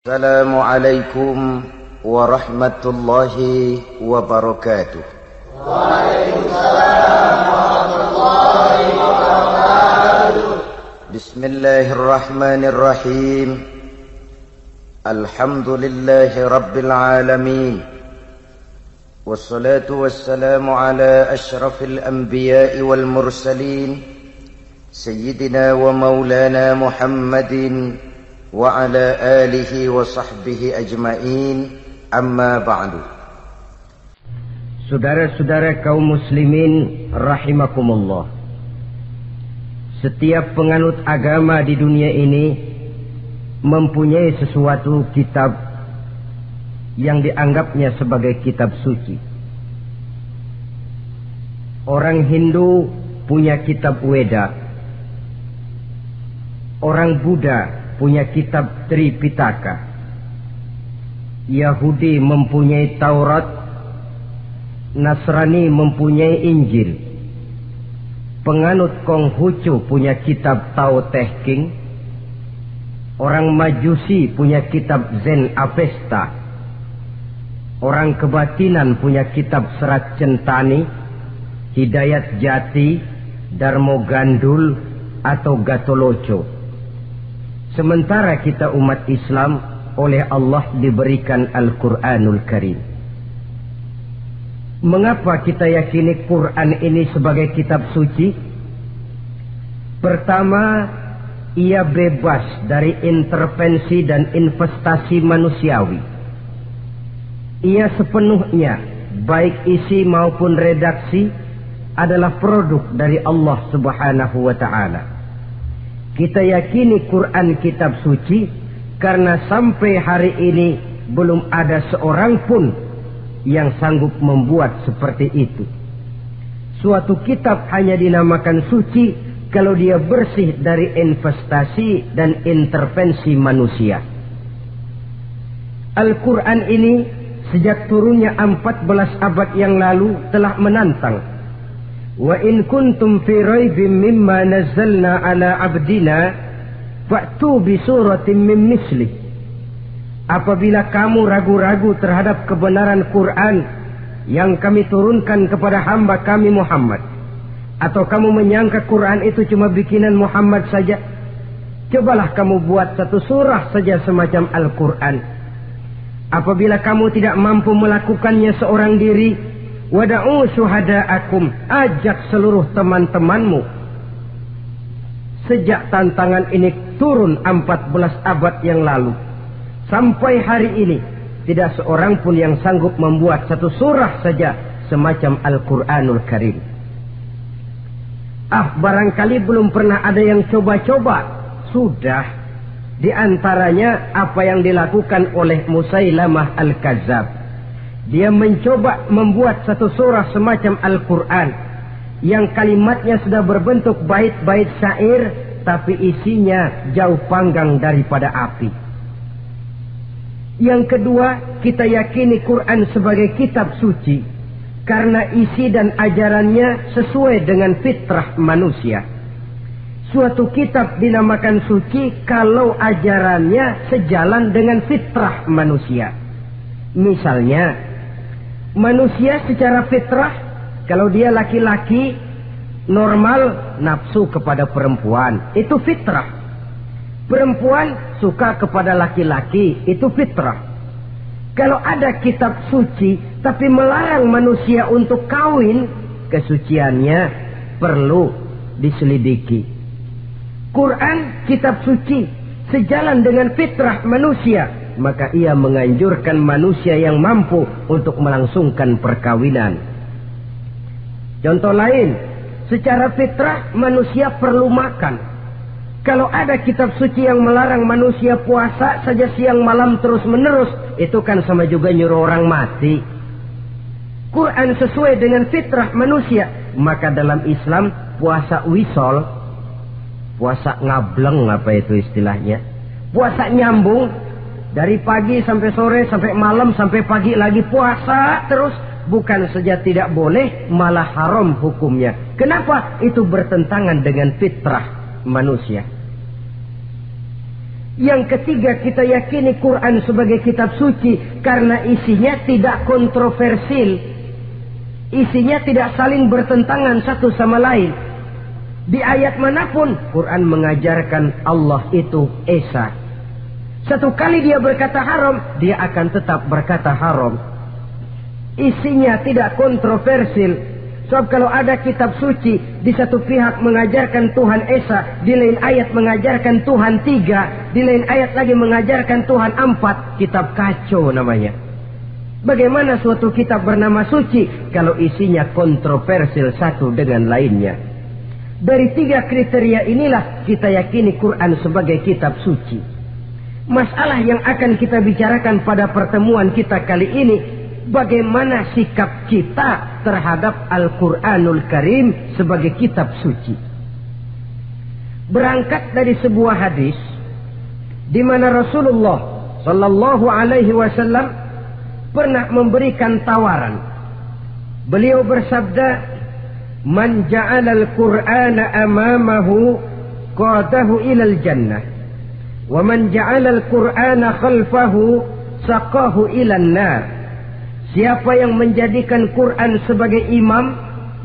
Assalamualaikum warahmatullahi wabarakatuh. Waalaikumsalam warahmatullahi wabarakatuh. Bismillahirrahmanirrahim. Alhamdulillahi rabbil alamin. Wassalatu wassalamu ala ashrafil anbiya'i wal mursalin, Sayyidina wa maulana Muhammadin wa ala alihi wa sahbihi ajma'in, amma ba'du. Saudara-saudara kaum muslimin rahimakumullah, setiap penganut agama di dunia ini mempunyai sesuatu kitab yang dianggapnya sebagai kitab suci. Orang Hindu punya kitab Weda, orang Buddha punya kitab Tripitaka, Yahudi mempunyai Taurat, Nasrani mempunyai Injil, penganut Konghucu punya kitab Tao Te Ching, orang Majusi punya kitab Zen Avesta, orang kebatinan punya kitab Serat Centani, Hidayat Jati, Darmo Gandul atau Gatoloco. Sementara kita umat Islam oleh Allah diberikan Al-Quranul Karim. Mengapa kita yakini Quran ini sebagai kitab suci? Pertama, ia bebas dari intervensi dan investasi manusiawi. Ia sepenuhnya, baik isi maupun redaksi, adalah produk dari Allah Subhanahu wa Ta'ala. Kita yakini Quran kitab suci karena sampai hari ini belum ada seorang pun yang sanggup membuat seperti itu. Suatu kitab hanya dinamakan suci kalau dia bersih dari investasi dan intervensi manusia. Al-Quran ini sejak turunnya 14 abad yang lalu telah menantang. Wa in kuntum fi raibin mimma nazzalna ala abdina fa'tu bi suratin min misli. Apabila kamu ragu-ragu terhadap kebenaran Quran yang kami turunkan kepada hamba kami Muhammad, atau kamu menyangka Quran itu cuma bikinan Muhammad saja, cobalah kamu buat satu surah saja semacam Al-Quran. Apabila kamu tidak mampu melakukannya seorang diri, wada'u syuhada'akum, ajak seluruh teman-temanmu. Sejak tantangan ini turun 14 abad yang lalu, sampai hari ini tidak seorang pun yang sanggup membuat satu surah saja semacam Al-Quranul Karim. Barangkali belum pernah ada yang coba-coba. Sudah. Di antaranya apa yang dilakukan oleh Musailamah Al-Kazzab. Dia mencoba membuat satu surah semacam Al-Quran yang kalimatnya sudah berbentuk bait-bait syair, tapi isinya jauh panggang daripada api. Yang kedua, kita yakini Quran sebagai kitab suci karena isi dan ajarannya sesuai dengan fitrah manusia. Suatu kitab dinamakan suci kalau ajarannya sejalan dengan fitrah manusia. Misalnya, manusia secara fitrah, kalau dia laki-laki normal nafsu kepada perempuan, itu fitrah. Perempuan suka kepada laki-laki, itu fitrah. Kalau ada kitab suci tapi melarang manusia untuk kawin, kesuciannya perlu diselidiki. Quran kitab suci sejalan dengan fitrah manusia, maka ia menganjurkan manusia yang mampu untuk melangsungkan perkawinan. Contoh lain, secara fitrah manusia perlu makan. Kalau ada kitab suci yang melarang manusia puasa saja siang malam terus menerus, itu kan sama juga nyuruh orang mati. Quran sesuai dengan fitrah manusia, maka dalam Islam puasa wisol, puasa ngableng, apa itu istilahnya, puasa nyambung, dari pagi sampai sore, sampai malam, sampai pagi lagi puasa terus. Bukan saja tidak boleh, malah haram hukumnya. Kenapa? Itu bertentangan dengan fitrah manusia. Yang ketiga, kita yakini Quran sebagai kitab suci karena isinya tidak kontroversial. Isinya tidak saling bertentangan satu sama lain. Di ayat manapun Quran mengajarkan Allah itu Esa. Satu kali dia berkata haram, dia akan tetap berkata haram. Isinya tidak kontroversial. Sebab kalau ada kitab suci, di satu pihak mengajarkan Tuhan Esa, di lain ayat mengajarkan Tuhan 3, di lain ayat lagi mengajarkan Tuhan 4, kitab kacau namanya. Bagaimana suatu kitab bernama suci kalau isinya kontroversial satu dengan lainnya? Dari 3 kriteria inilah kita yakini Quran sebagai kitab suci. Masalah yang akan kita bicarakan pada pertemuan kita kali ini, bagaimana sikap kita terhadap Al-Quranul Karim sebagai kitab suci. Berangkat dari sebuah hadis di mana Rasulullah Sallallahu Alaihi Wasallam pernah memberikan tawaran. Beliau bersabda, "Man ja'ala al-Qur'ana amamahu qadahu ilal jannah, wa man ja'ala al-Qur'ana khalfahu saqahu ilan nar." Siapa yang menjadikan Quran sebagai imam,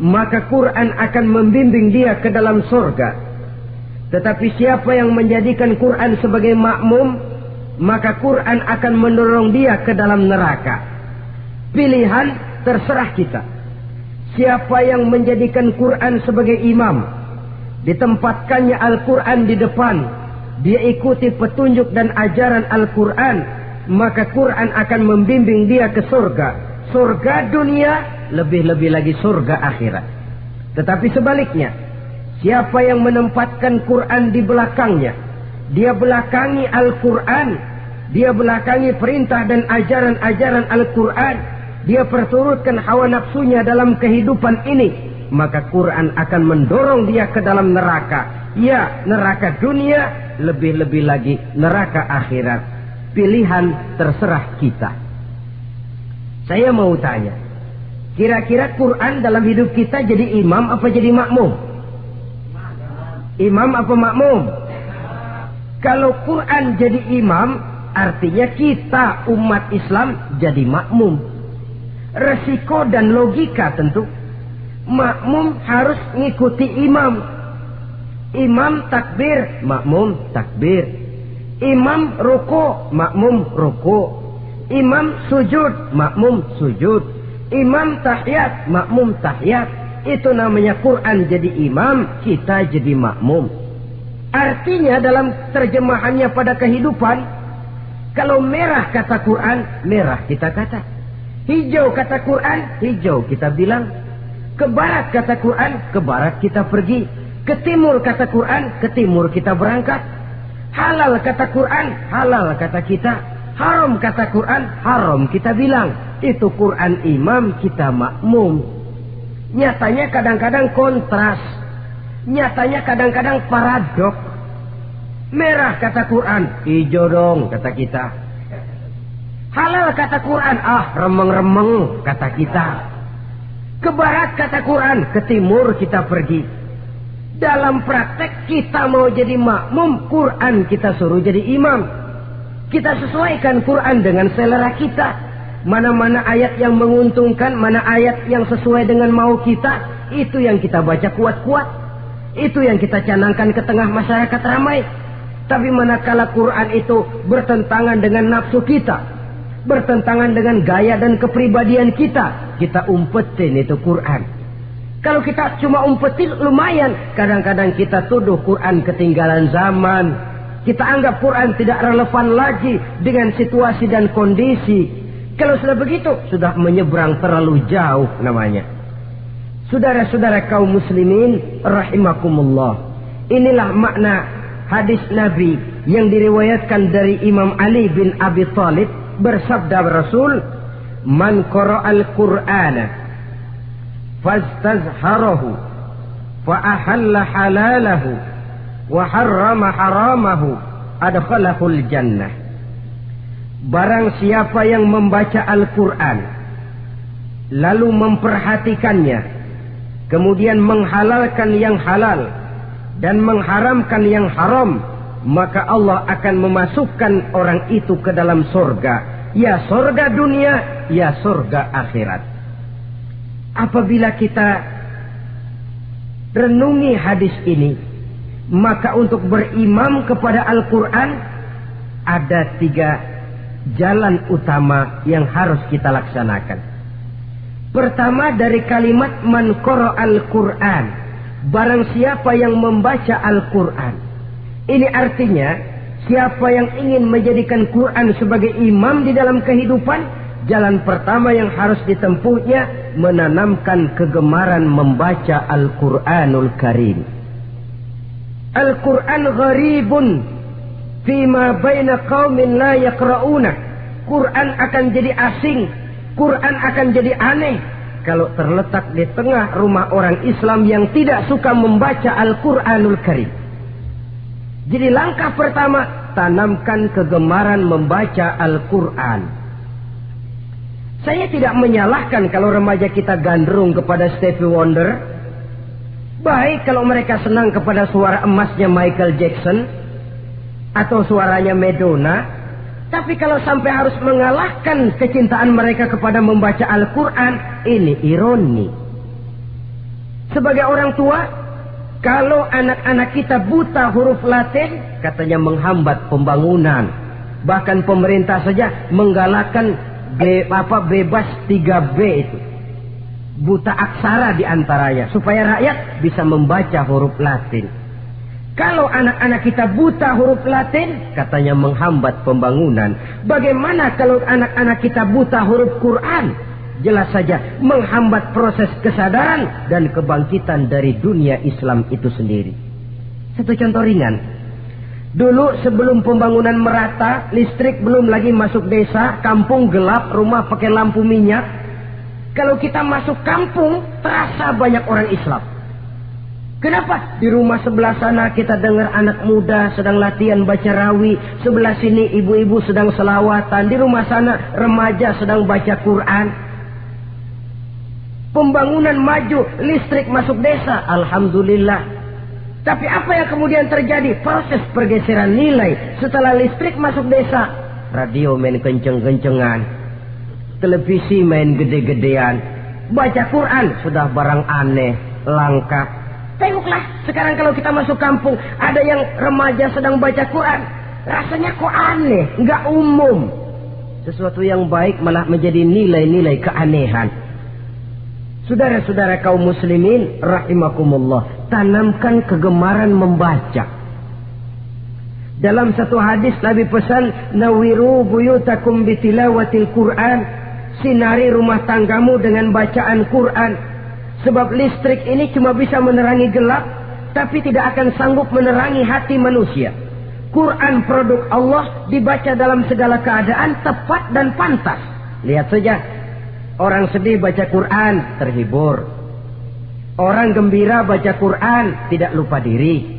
maka Quran akan membimbing dia ke dalam surga. Tetapi siapa yang menjadikan Quran sebagai makmum, maka Quran akan mendorong dia ke dalam neraka. Pilihan terserah kita. Siapa yang menjadikan Quran sebagai imam, ditempatkannya Al-Quran di depan, dia ikuti petunjuk dan ajaran Al-Quran, maka Quran akan membimbing dia ke surga. Surga dunia, lebih-lebih lagi surga akhirat. Tetapi sebaliknya, siapa yang menempatkan Quran di belakangnya, dia belakangi Al-Quran, dia belakangi perintah dan ajaran-ajaran Al-Quran, dia perturutkan hawa nafsunya dalam kehidupan ini, maka Quran akan mendorong dia ke dalam neraka. Ya, neraka dunia, lebih-lebih lagi neraka akhirat. Pilihan terserah kita. Saya mau tanya, kira-kira Quran dalam hidup kita jadi imam apa jadi makmum? Imam apa makmum? Kalau Quran jadi imam, artinya kita umat Islam jadi makmum. Resiko dan logika tentu. Makmum harus ngikuti imam. Imam takbir, makmum takbir. Imam ruku, makmum ruku. Imam sujud, makmum sujud. Imam tahiyat, makmum tahiyat. Itu namanya Quran jadi imam, kita jadi makmum. Artinya dalam terjemahannya pada kehidupan, kalau merah kata Quran, merah kita kata. Hijau kata Quran, hijau kita bilang. Ke barat kata Quran, ke barat kita pergi. Ke timur kata Quran, ke timur kita berangkat. Halal kata Quran, halal kata kita. Haram kata Quran, haram kita bilang. Itu Quran imam, kita makmum. Nyatanya kadang-kadang kontras. Nyatanya kadang-kadang paradok. Merah kata Quran, hijau dong kata kita. Halal kata Quran, remeng-remeng kata kita. Ke barat kata Quran, ke timur kita pergi. Dalam praktek kita mau jadi makmum, Quran kita suruh jadi imam. Kita sesuaikan Quran dengan selera kita. Mana-mana ayat yang menguntungkan, mana ayat yang sesuai dengan mau kita, itu yang kita baca kuat-kuat. Itu yang kita canangkan ke tengah masyarakat ramai. Tapi manakala Quran itu bertentangan dengan nafsu kita, bertentangan dengan gaya dan kepribadian kita umpetin itu Quran. Kalau kita cuma umpetin lumayan, kadang-kadang kita tuduh Quran ketinggalan zaman. Kita anggap Quran tidak relevan lagi dengan situasi dan kondisi. Kalau sudah begitu, sudah menyeberang terlalu jauh namanya. Saudara-saudara kaum muslimin rahimakumullah. Inilah makna hadis Nabi yang diriwayatkan dari Imam Ali bin Abi Thalib. Bersabda Rasul, "Man qara'al Qur'ana fastazharahu fa ahalla halalahu wa harrama haramahu adkhalahul jannah." Barang siapa yang membaca Al-Quran lalu memperhatikannya, kemudian menghalalkan yang halal dan mengharamkan yang haram, maka Allah akan memasukkan orang itu ke dalam surga. Ya surga dunia, ya surga akhirat. Apabila kita renungi hadis ini, maka untuk berimam kepada Al-Quran ada 3 jalan utama yang harus kita laksanakan. Pertama, dari kalimat man qara'al Quran, barang siapa yang membaca Al-Quran. Ini artinya siapa yang ingin menjadikan Quran sebagai imam di dalam kehidupan, jalan pertama yang harus ditempuhnya menanamkan kegemaran membaca Al-Quranul Karim. Al-Quran gharibun fima baina qaumin la yaqra'una. Quran akan jadi asing, Quran akan jadi aneh kalau terletak di tengah rumah orang Islam yang tidak suka membaca Al-Quranul Karim. Jadi langkah pertama, tanamkan kegemaran membaca Al-Quran. Saya tidak menyalahkan kalau remaja kita gandrung kepada Stevie Wonder. Baik kalau mereka senang kepada suara emasnya Michael Jackson atau suaranya Madonna. Tapi kalau sampai harus mengalahkan kecintaan mereka kepada membaca Al-Quran, ini ironi. Sebagai orang tua, kalau anak-anak kita buta huruf Latin, katanya menghambat pembangunan. Bahkan pemerintah saja menggalakkan bebas 3B itu. Buta aksara diantaranya, supaya rakyat bisa membaca huruf Latin. Kalau anak-anak kita buta huruf Latin, katanya menghambat pembangunan. Bagaimana kalau anak-anak kita buta huruf Quran? Jelas saja menghambat proses kesadaran dan kebangkitan dari dunia Islam itu sendiri. Satu contoh ringan. Dulu sebelum pembangunan merata, listrik belum lagi masuk desa, kampung gelap, rumah pakai lampu minyak. Kalau kita masuk kampung, terasa banyak orang Islam. Kenapa? Di rumah sebelah sana kita dengar anak muda sedang latihan baca rawi, sebelah sini ibu-ibu sedang selawatan, di rumah sana remaja sedang baca Quran. Pembangunan maju, listrik masuk desa, alhamdulillah. Tapi apa yang kemudian terjadi? Proses pergeseran nilai. Setelah listrik masuk desa, radio main kenceng-kencengan, televisi main gede-gedean, baca Quran sudah barang aneh, langka. Tengoklah sekarang kalau kita masuk kampung, ada yang remaja sedang baca Quran, rasanya kok aneh, nggak umum. Sesuatu yang baik malah menjadi nilai-nilai keanehan. Saudara-saudara kaum muslimin rahimakumullah, tanamkan kegemaran membaca. Dalam satu hadis Nabi pesan, nawiru buyutakum bitilawatil Quran, sinari rumah tanggamu dengan bacaan Quran. Sebab listrik ini cuma bisa menerangi gelap, tapi tidak akan sanggup menerangi hati manusia. Quran produk Allah dibaca dalam segala keadaan, tepat dan pantas. Lihat saja, orang sedih baca Quran, terhibur. Orang gembira baca Quran, tidak lupa diri.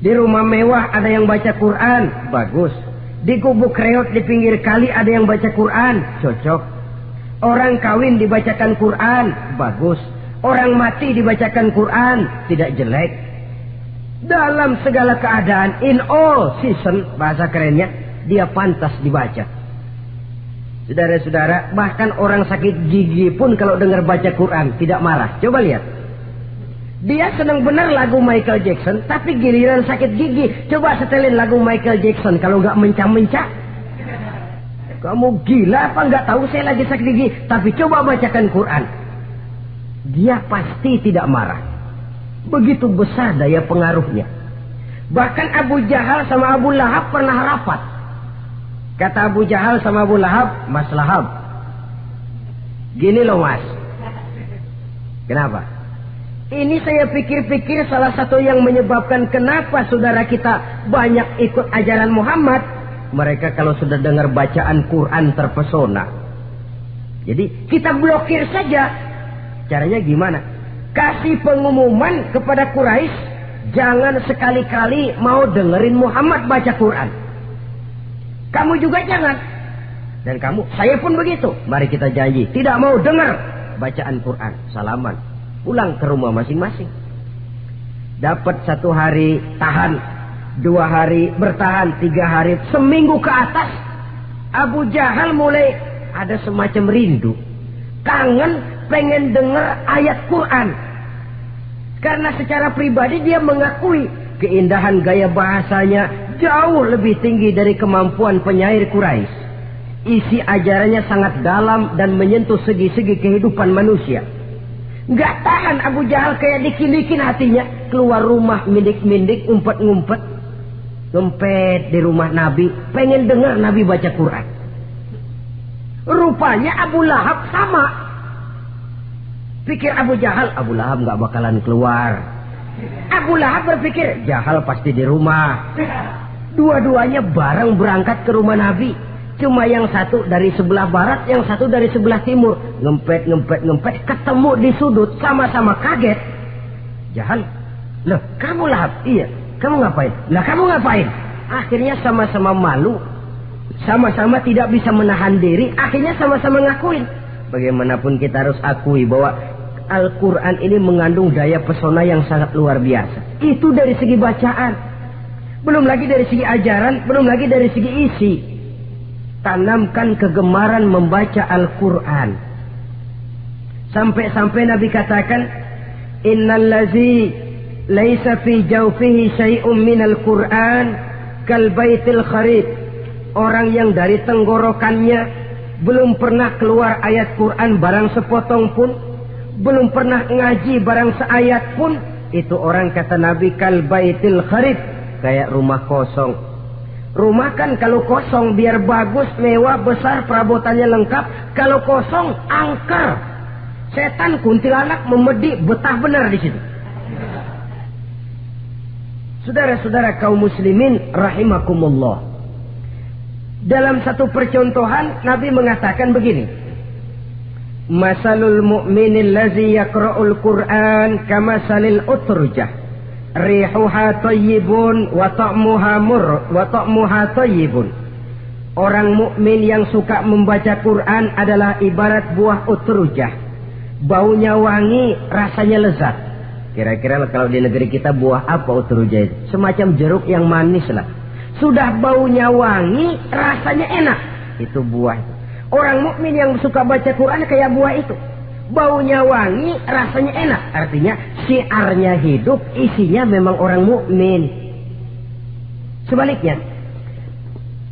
Di rumah mewah ada yang baca Quran, bagus. Di gubuk reot di pinggir kali ada yang baca Quran, cocok. Orang kawin dibacakan Quran, bagus. Orang mati dibacakan Quran, tidak jelek. Dalam segala keadaan, in all season, bahasa kerennya, dia pantas dibaca. Saudara-saudara, bahkan orang sakit gigi pun kalau dengar baca Quran tidak marah. Coba lihat. Dia senang benar lagu Michael Jackson, tapi giliran sakit gigi, coba setelin lagu Michael Jackson kalau nggak mencah-mencah. Kamu gila apa nggak tahu saya lagi sakit gigi, tapi coba bacakan Quran. Dia pasti tidak marah. Begitu besar daya pengaruhnya. Bahkan Abu Jahal sama Abu Lahab pernah rapat. Kata Abu Jahal sama Abu Lahab, Mas Lahab, gini loh mas. Kenapa? Ini saya pikir-pikir salah satu yang menyebabkan kenapa saudara kita banyak ikut ajaran Muhammad. Mereka kalau sudah dengar bacaan Quran terpesona. Jadi kita blokir saja. Caranya gimana? Kasih pengumuman kepada Quraisy, jangan sekali-kali mau dengerin Muhammad baca Quran. Kamu juga jangan. Dan kamu, saya pun begitu. Mari kita janji, tidak mau dengar bacaan Quran. Salaman, pulang ke rumah masing-masing. Dapat satu hari tahan, 2 hari, bertahan 3 hari, seminggu ke atas, Abu Jahal mulai ada semacam rindu, kangen, pengen dengar ayat Quran. Karena secara pribadi dia mengakui keindahan gaya bahasanya jauh lebih tinggi dari kemampuan penyair Quraisy. Isi ajarannya sangat dalam dan menyentuh segi-segi kehidupan manusia. Gak tahan Abu Jahal, kayak dikin-dikin hatinya. Keluar rumah mindik-mindik, ngumpet-ngumpet, ngempet di rumah Nabi, pengen dengar Nabi baca Quran. Rupanya Abu Lahab sama. Pikir Abu Jahal, Abu Lahab gak bakalan keluar. Abu Lahab berpikir, Jahal pasti di rumah. Dua-duanya bareng berangkat ke rumah Nabi. Cuma yang satu dari sebelah barat, yang satu dari sebelah timur. Ngempet, ketemu di sudut, sama-sama kaget. Jahal, loh kamu Lahab? Iya, kamu ngapain? Lah kamu ngapain? Akhirnya sama-sama malu, sama-sama tidak bisa menahan diri, akhirnya sama-sama ngakuin. Bagaimanapun kita harus akui bahwa Al-Quran ini mengandung daya pesona yang sangat luar biasa. Itu dari segi bacaan, belum lagi dari segi ajaran, belum lagi dari segi isi. Tanamkan kegemaran membaca Al-Quran. Sampai-sampai Nabi katakan, Innallazi laisa fi jawfihi syai'um minal Quran kal baitil kharib. Orang yang dari tenggorokannya belum pernah keluar ayat Quran barang sepotong pun, belum pernah ngaji barang seayat pun, itu orang kata Nabi kal baitil kharib, kayak rumah kosong. Rumah kan kalau kosong biar bagus, mewah, besar, perabotannya lengkap. Kalau kosong, angker. Setan, kuntilanak, memedi, betah benar di situ. Saudara-saudara kaum muslimin rahimakumullah. Dalam satu percontohan Nabi mengatakan begini. Masalul mu'minil lazi yaqra'ul Qur'an kamasalil utrujah. Rihuha tayyibun wa ta'muha tayyibun. Orang mukmin yang suka membaca Quran adalah ibarat buah utrujah. Baunya wangi, rasanya lezat. Kira-kira kalau di negeri kita buah apa utrujah itu? Semacam jeruk yang manis lah. Sudah baunya wangi, rasanya enak. Itu buah itu. Orang mukmin yang suka baca Quran kayak buah itu. Baunya wangi, rasanya enak. Artinya syiarnya hidup, isinya memang orang mukmin. Sebaliknya,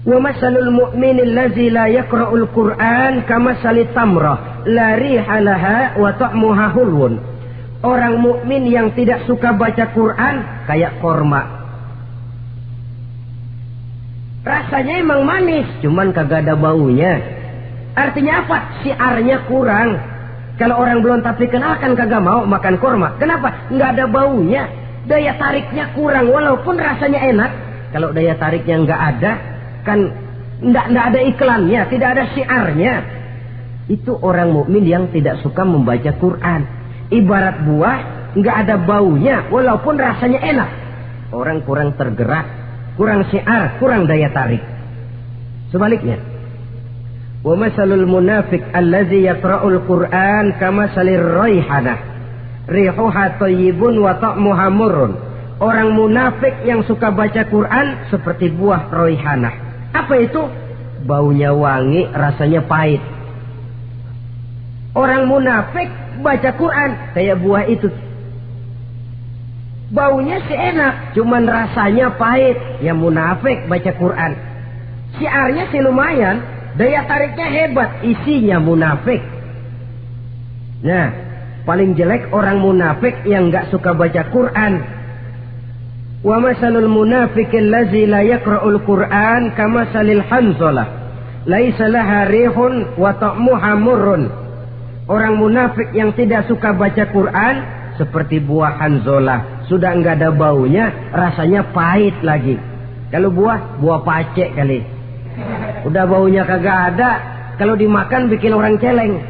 wa masalul mu'minil lazi la yaqra'ul Qur'an kamasalit tamrah la riha laha wa ta'muha hulwun. Orang mukmin yang tidak suka baca Quran kayak korma. Rasanya emang manis, cuman kagak ada baunya. Artinya apa? Syiarnya kurang. Kalau orang belum tapi kenal kan kagak mau makan korma. Kenapa? Nggak ada baunya. Daya tariknya kurang walaupun rasanya enak. Kalau daya tariknya nggak ada, kan nggak ada iklannya, tidak ada syiarnya. Itu orang mukmin yang tidak suka membaca Quran. Ibarat buah, nggak ada baunya walaupun rasanya enak. Orang kurang tergerak, kurang syiar, kurang daya tarik. Sebaliknya, wa masalul munafiq allazi yaqra'ul Qur'an kamasalir raihanah rihuha thayyibun wa ta'muha murrun. Orang munafik yang suka baca Quran seperti buah raihanah. Apa itu? Baunya wangi, rasanya pahit. Orang munafik baca Quran kayak buah itu. Baunya sih enak, cuman rasanya pahit. Yang munafik baca Quran, syiarnya sih lumayan, daya tariknya hebat, isinya munafik. Nah, paling jelek orang munafik yang nggak suka baca Quran. Wa masalul munafiqil lazi la yaqra'ul Qur'an kamasalil hanzalah laisa laha rihun wa ta'muha murrun. Orang munafik yang tidak suka baca Quran seperti buah hanzalah, sudah nggak ada baunya, rasanya pahit lagi. Kalau buah pacek kali. Udah baunya kagak ada, kalau dimakan bikin orang celeng.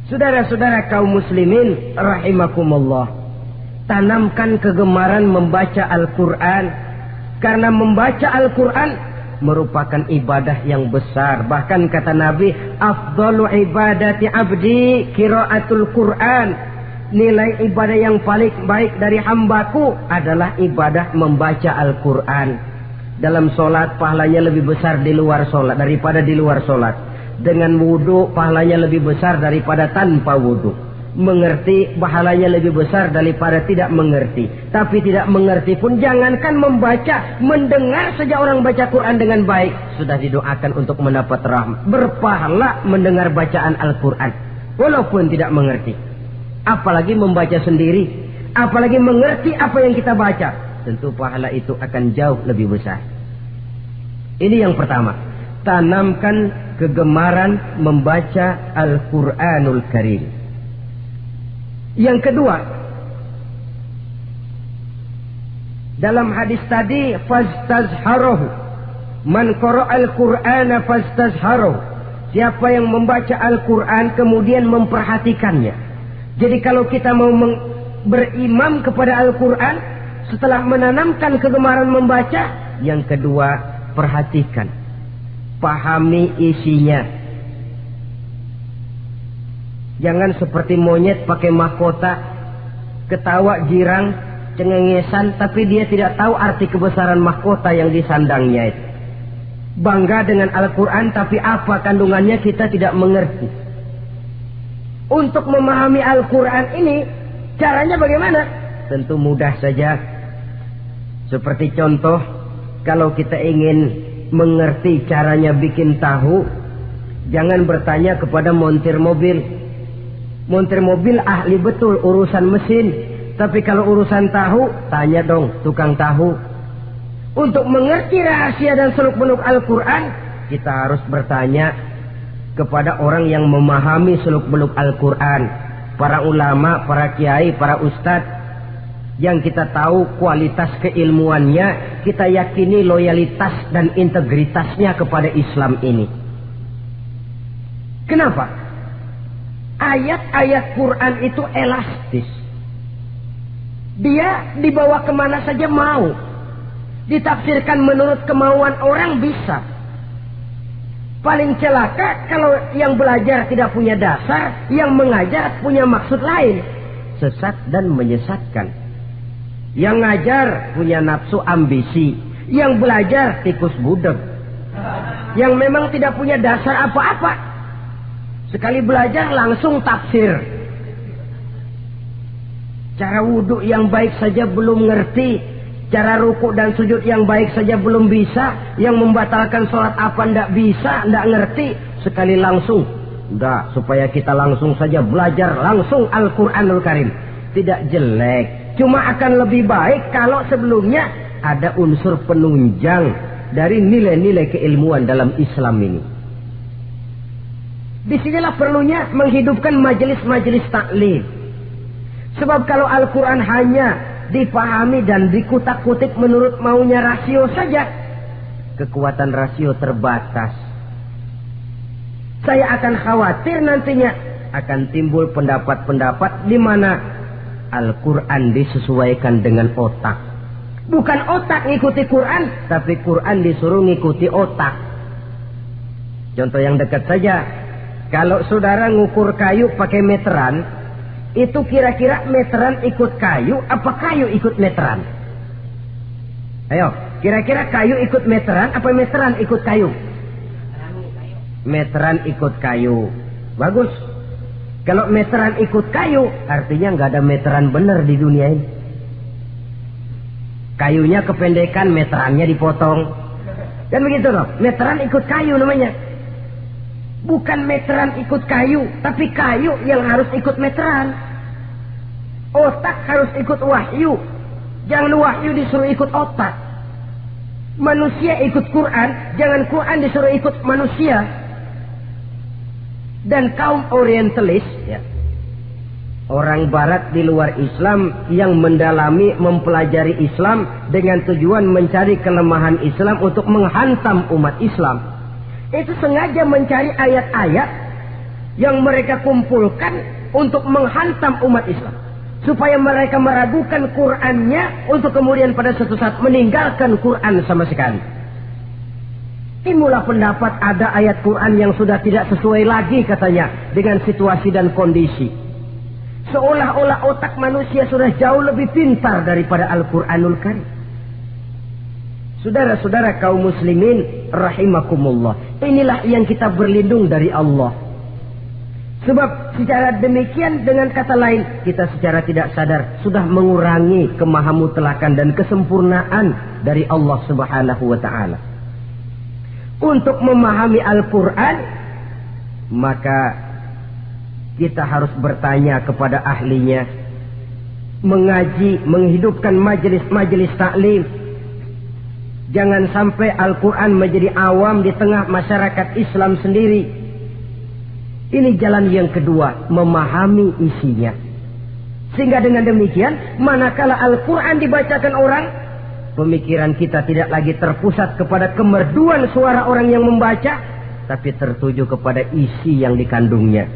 Saudara-saudara kaum muslimin rahimakumullah, tanamkan kegemaran membaca Al-Quran. Karena membaca Al-Quran merupakan ibadah yang besar. Bahkan kata Nabi, afdalu ibadati abdi qiraatul Quran. nilai ibadah yang paling baik dari hambaku adalah ibadah membaca Al-Quran. Dalam sholat pahalanya lebih besar di luar sholat daripada di luar sholat. Dengan wudhu pahalanya lebih besar daripada tanpa wudhu. Mengerti pahalanya lebih besar daripada tidak mengerti. Tapi tidak mengerti pun jangankan membaca, mendengar saja orang baca Quran dengan baik sudah didoakan untuk mendapat rahmat. Berpahala mendengar bacaan Al-Quran walaupun tidak mengerti. Apalagi membaca sendiri, apalagi mengerti apa yang kita baca, tentu pahala itu akan jauh lebih besar. Ini yang pertama, tanamkan kegemaran membaca Al-Quranul Karim. Yang kedua, dalam hadis tadi, fastazharuhu, man qara'al Qur'ana fastazharuhu, siapa yang membaca Al-Quran kemudian memperhatikannya. Jadi kalau kita mau berimam kepada Al-Quran, setelah menanamkan kegemaran membaca, yang kedua, perhatikan, pahami isinya. Jangan seperti monyet pakai mahkota, ketawa girang, cengengesan, tapi dia tidak tahu arti kebesaran mahkota yang disandangnya itu. Bangga dengan Al-Quran, tapi apa kandungannya kita tidak mengerti. Untuk memahami Al-Quran ini, caranya bagaimana? Tentu mudah saja. Seperti contoh, kalau kita ingin mengerti caranya bikin tahu, jangan bertanya kepada montir mobil. Montir mobil ahli betul urusan mesin, tapi kalau urusan tahu, tanya dong tukang tahu. Untuk mengerti rahasia dan seluk-beluk Al-Quran, kita harus bertanya kepada orang yang memahami seluk-beluk Al-Quran, para ulama, para kiai, para ustadz, yang kita tahu kualitas keilmuannya, kita yakini loyalitas dan integritasnya kepada Islam ini. Kenapa? Ayat-ayat Quran itu elastis. Dia dibawa kemana saja mau. Ditafsirkan menurut kemauan orang bisa. Paling celaka kalau yang belajar tidak punya dasar, yang mengajar punya maksud lain. Sesat dan menyesatkan. Yang ngajar punya nafsu ambisi, yang belajar tikus budeg. Yang memang tidak punya dasar apa-apa. Sekali belajar langsung tafsir. Cara wudhu yang baik saja belum ngerti. Cara ruku dan sujud yang baik saja belum bisa. Yang membatalkan sholat apa ndak bisa, ndak ngerti. Sekali langsung. Udah, supaya kita langsung saja belajar langsung Al-Quranul Karim. Tidak jelek. Cuma akan lebih baik kalau sebelumnya ada unsur penunjang dari nilai-nilai keilmuan dalam Islam ini. Disinilah perlunya menghidupkan majelis-majelis taklim. Sebab kalau Al-Quran hanya dipahami dan dikutak-kutik menurut maunya rasio saja, kekuatan rasio terbatas. Saya akan khawatir nantinya akan timbul pendapat-pendapat di mana Al-Quran disesuaikan dengan otak. Bukan otak ngikuti Quran, tapi Quran disuruh ngikuti otak. Contoh yang dekat saja. Kalau saudara ngukur kayu pakai meteran, itu kira-kira meteran ikut kayu, apa kayu ikut meteran? Ayo, kira-kira kayu ikut meteran, apa meteran ikut kayu? Meteran ikut kayu. Bagus. Kalau meteran ikut kayu, artinya nggak ada meteran benar di dunia ini. Kayunya kependekan, meterannya dipotong. Dan begitu loh, meteran ikut kayu namanya. Bukan meteran ikut kayu, tapi kayu yang harus ikut meteran. Otak harus ikut wahyu. Jangan wahyu disuruh ikut otak. Manusia ikut Quran, jangan Quran disuruh ikut manusia. Dan kaum orientalis, ya, orang barat di luar Islam yang mendalami, mempelajari Islam dengan tujuan mencari kelemahan Islam untuk menghantam umat Islam. Itu sengaja mencari ayat-ayat yang mereka kumpulkan untuk menghantam umat Islam. Supaya mereka meragukan Qur'annya untuk kemudian pada suatu saat meninggalkan Qur'an sama sekali. Timbullah pendapat ada ayat Qur'an yang sudah tidak sesuai lagi katanya dengan situasi dan kondisi. Seolah-olah otak manusia sudah jauh lebih pintar daripada Al-Quranul Karim. Saudara-saudara kaum muslimin rahimakumullah, inilah yang kita berlindung dari Allah. Sebab secara demikian, dengan kata lain, kita secara tidak sadar sudah mengurangi kemahamutlakan dan kesempurnaan dari Allah Subhanahu wa ta'ala. Untuk memahami Al-Quran, maka kita harus bertanya kepada ahlinya, mengaji, menghidupkan majelis-majelis taklim. Jangan sampai Al-Quran menjadi awam di tengah masyarakat Islam sendiri. Ini jalan yang kedua, memahami isinya. Sehingga dengan demikian, manakala Al-Quran dibacakan orang, pemikiran kita tidak lagi terpusat kepada kemerduan suara orang yang membaca, tapi tertuju kepada isi yang dikandungnya.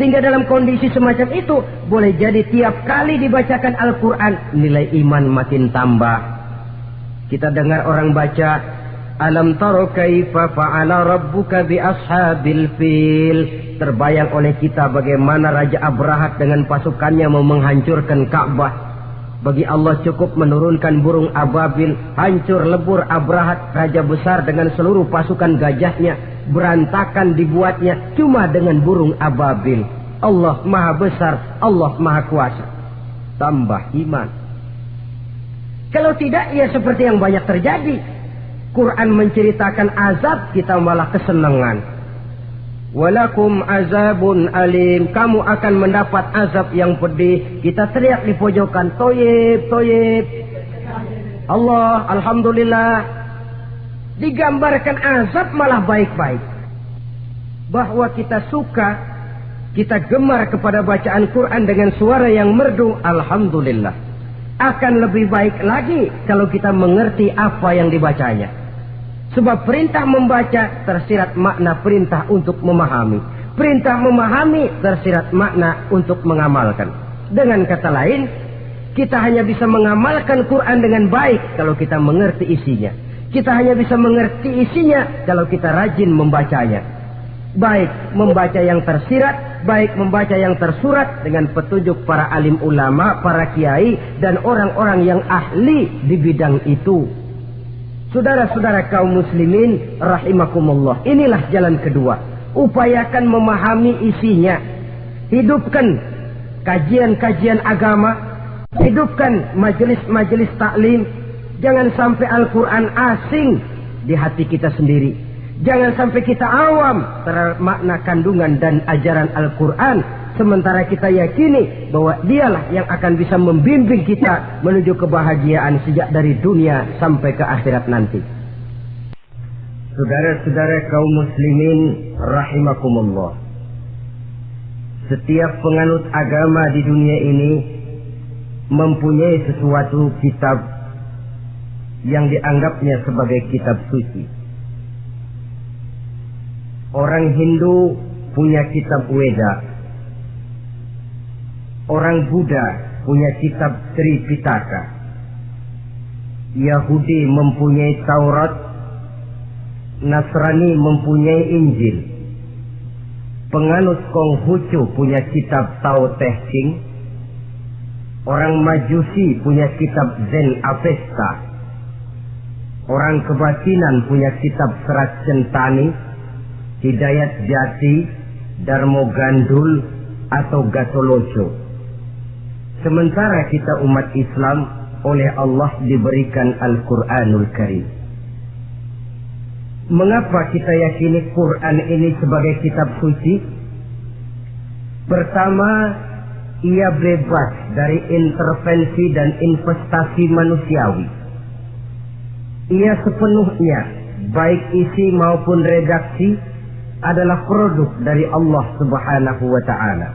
Sehingga dalam kondisi semacam itu, boleh jadi tiap kali dibacakan Al-Quran, nilai iman makin tambah. Kita dengar orang baca, Alam taro kaifa fa'ala rabbuka bi ashabil fil. Terbayang oleh kita bagaimana Raja Abrahat dengan pasukannya mau menghancurkan Ka'bah. Bagi Allah cukup menurunkan burung ababil, hancur lebur Abrahat, raja besar dengan seluruh pasukan gajahnya, berantakan dibuatnya cuma dengan burung ababil. Allah maha besar, Allah maha kuasa. Tambah iman. Kalau tidak, ya seperti yang banyak terjadi. Quran menceritakan azab, kita malah kesenangan. Walakum azabun alim, kamu akan mendapat azab yang pedih. Kita teriak di pojokan, toyib, toyib. Allah, alhamdulillah. Digambarkan azab malah baik-baik. Bahwa kita suka, kita gemar kepada bacaan Quran dengan suara yang merdu, alhamdulillah. Akan lebih baik lagi kalau kita mengerti apa yang dibacanya. Sebab perintah membaca tersirat makna perintah untuk memahami. Perintah memahami tersirat makna untuk mengamalkan. Dengan kata lain, kita hanya bisa mengamalkan Quran dengan baik kalau kita mengerti isinya. Kita hanya bisa mengerti isinya kalau kita rajin membacanya. Baik membaca yang tersirat, baik membaca yang tersurat dengan petunjuk para alim ulama, para kiai, dan orang-orang yang ahli di bidang itu. Saudara-saudara kaum muslimin rahimakumullah, inilah jalan kedua. Upayakan memahami isinya. Hidupkan kajian-kajian agama, hidupkan majelis-majelis taklim. Jangan sampai Al-Quran asing di hati kita sendiri. Jangan sampai kita awam terhadap makna kandungan dan ajaran Al-Quran, sementara kita yakini bahwa dialah yang akan bisa membimbing kita menuju kebahagiaan sejak dari dunia sampai ke akhirat nanti. Saudara-saudara kaum muslimin rahimakumullah, setiap penganut agama di dunia ini mempunyai sesuatu kitab yang dianggapnya sebagai kitab suci. Orang Hindu punya kitab Weda. Orang Buddha punya kitab Tripitaka. Yahudi mempunyai Taurat. Nasrani mempunyai Injil. Penganut Konghucu punya kitab Tao Te Ching. Orang Majusi punya kitab Zen Avesta. Orang Kebatinan punya kitab Serat Centani, Hidayat Jati, Darmo Gandul, atau Gatoloco. Sementara kita umat Islam oleh Allah diberikan Al-Quranul Karim. Mengapa kita yakini Quran ini sebagai kitab suci? Pertama, ia bebas dari intervensi dan investasi manusiawi. Ia sepenuhnya, baik isi maupun redaksi, adalah produk dari Allah Subhanahu wa ta'ala.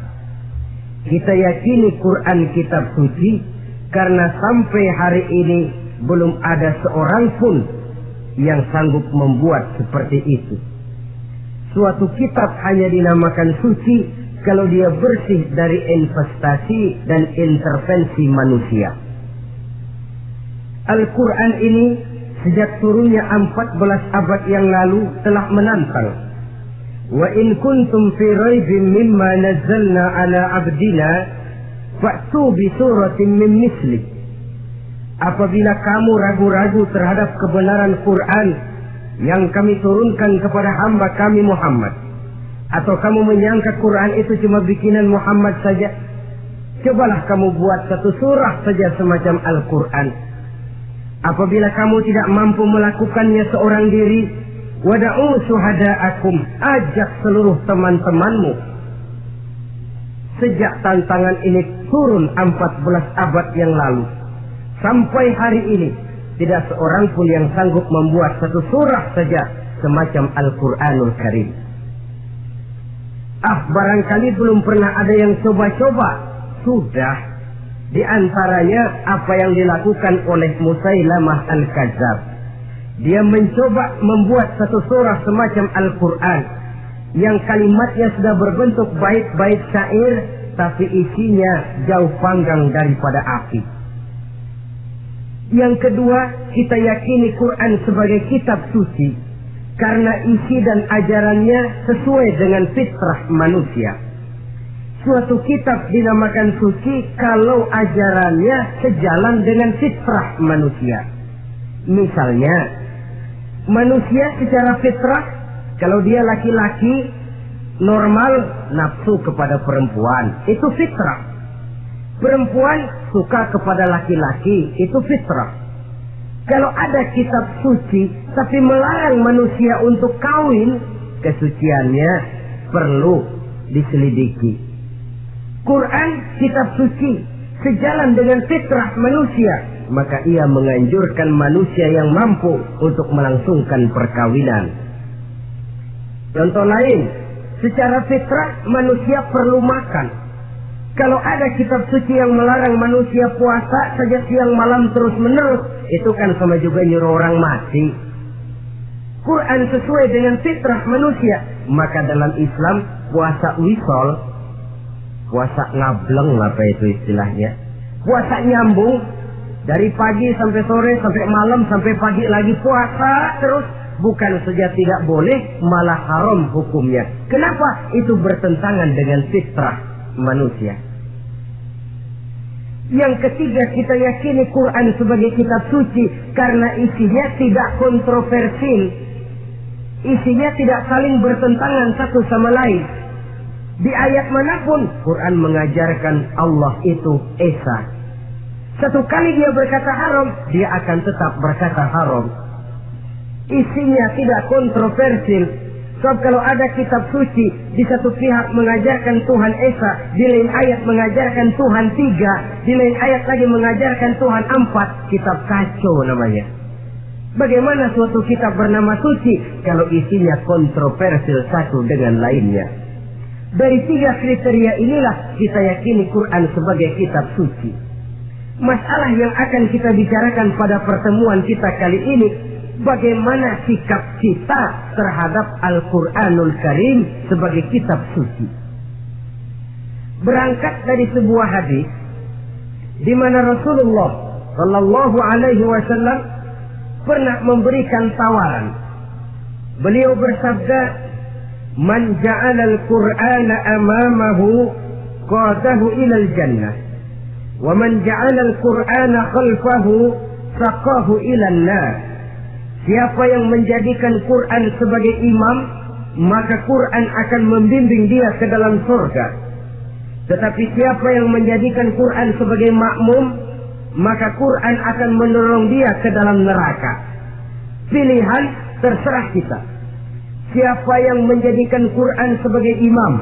Kita yakini Quran kitab suci karena sampai hari ini belum ada seorang pun yang sanggup membuat seperti itu. Suatu kitab hanya dinamakan suci kalau dia bersih dari investasi dan intervensi manusia. Al-Quran ini sejak turunnya 14 abad yang lalu telah menantang. Wa in kuntum fi raibin mimma nazzalna ala abdina Fa'tu bi suratin min misli. Apabila kamu ragu-ragu terhadap kebenaran Quran yang kami turunkan kepada hamba kami Muhammad, atau kamu menyangka Quran itu cuma bikinan Muhammad saja, cobalah kamu buat satu surah saja semacam Al-Quran. Apabila kamu tidak mampu melakukannya seorang diri, wada'u syuhada'akum, ajak seluruh teman-temanmu. Sejak tantangan ini turun 14 abad yang lalu, sampai hari ini, tidak seorang pun yang sanggup membuat satu surah saja semacam Al-Quranul Karim. Barangkali belum pernah ada yang coba-coba. Sudah. Di antaranya apa yang dilakukan oleh Musailamah Al-Kadzab. Dia mencoba membuat satu surah semacam Al-Quran yang kalimatnya sudah berbentuk bait-bait syair, tapi isinya jauh panggang daripada api. Yang kedua, kita yakini Quran sebagai kitab suci karena isi dan ajarannya sesuai dengan fitrah manusia. Suatu kitab dinamakan suci kalau ajarannya sejalan dengan fitrah manusia. Misalnya, manusia secara fitrah, kalau dia laki-laki normal nafsu kepada perempuan, itu fitrah. Perempuan suka kepada laki-laki, itu fitrah. Kalau ada kitab suci tapi melarang manusia untuk kawin, kesuciannya perlu diselidiki. Quran kitab suci sejalan dengan fitrah manusia, maka ia menganjurkan manusia yang mampu untuk melangsungkan perkawinan. Contoh lain, secara fitrah manusia perlu makan. Kalau ada kitab suci yang melarang manusia puasa saja siang malam terus menerus, itu kan sama juga nyuruh orang mati. Quran sesuai dengan fitrah manusia, maka dalam Islam puasa wisol, puasa ngableng apa itu istilahnya, puasa nyambung dari pagi sampai sore sampai malam sampai pagi lagi puasa terus, bukan saja tidak boleh, malah haram hukumnya. Kenapa? Itu bertentangan dengan fitrah manusia. Yang ketiga, kita yakini Quran sebagai kitab suci karena isinya tidak kontroversil. Isinya tidak saling bertentangan satu sama lain. Di ayat manapun Quran mengajarkan Allah itu Esa. Satu kali dia berkata haram, dia akan tetap berkata haram. Isinya tidak kontroversil. Sebab kalau ada kitab suci, di satu pihak mengajarkan Tuhan Esa, di lain ayat mengajarkan Tuhan 3, di lain ayat lagi mengajarkan Tuhan 4, kitab kacau namanya. Bagaimana suatu kitab bernama suci kalau isinya kontroversil satu dengan lainnya? Dari 3 kriteria inilah kita yakini Quran sebagai kitab suci. Masalah yang akan kita bicarakan pada pertemuan kita kali ini, bagaimana sikap kita terhadap Al-Quranul Karim sebagai kitab suci. Berangkat dari sebuah hadis di mana Rasulullah Shallallahu Alaihi Wasallam pernah memberikan tawaran. Beliau bersabda, "Man ja'ala al-Qur'ana amamahu qadahu ilal jannah, wa man ja'ala al-Qur'ana khalfahu saqahu ilal nar." Siapa yang menjadikan Quran sebagai imam, maka Quran akan membimbing dia ke dalam surga. Tetapi siapa yang menjadikan Quran sebagai makmum, maka Quran akan mendorong dia ke dalam neraka. Pilihan terserah kita. Siapa yang menjadikan Quran sebagai imam,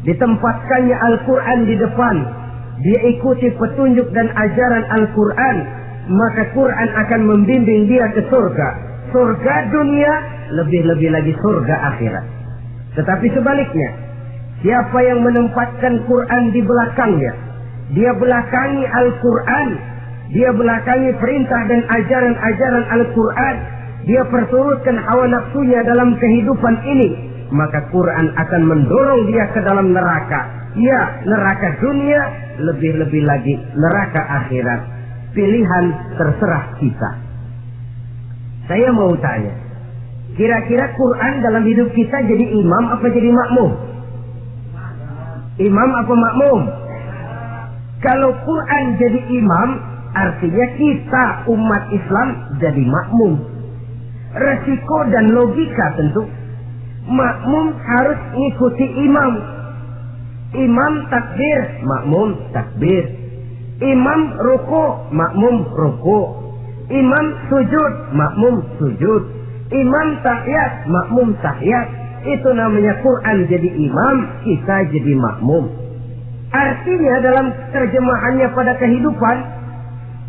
ditempatkannya Al-Quran di depan, dia ikuti petunjuk dan ajaran Al-Quran, maka Quran akan membimbing dia ke surga. Surga dunia, lebih-lebih lagi surga akhirat. Tetapi sebaliknya, siapa yang menempatkan Quran di belakangnya, dia belakangi Al-Quran, dia belakangi perintah dan ajaran-ajaran Al-Quran, dia perturutkan hawa nafsunya dalam kehidupan ini, maka Quran akan mendorong dia ke dalam neraka. Ya, neraka dunia, lebih-lebih lagi neraka akhirat. Pilihan terserah kita. Saya mau tanya, kira-kira Quran dalam hidup kita jadi imam apa jadi makmum? Imam apa makmum? Kalau Quran jadi imam, artinya kita umat Islam jadi makmum. Resiko dan logika tentu. Makmum harus ngikuti imam. Imam takbir, makmum takbir. Imam ruku, makmum ruku. Imam sujud, makmum sujud. Imam tahiyat, makmum tahiyat. Itu namanya Quran jadi imam, kita jadi makmum. Artinya dalam terjemahannya pada kehidupan,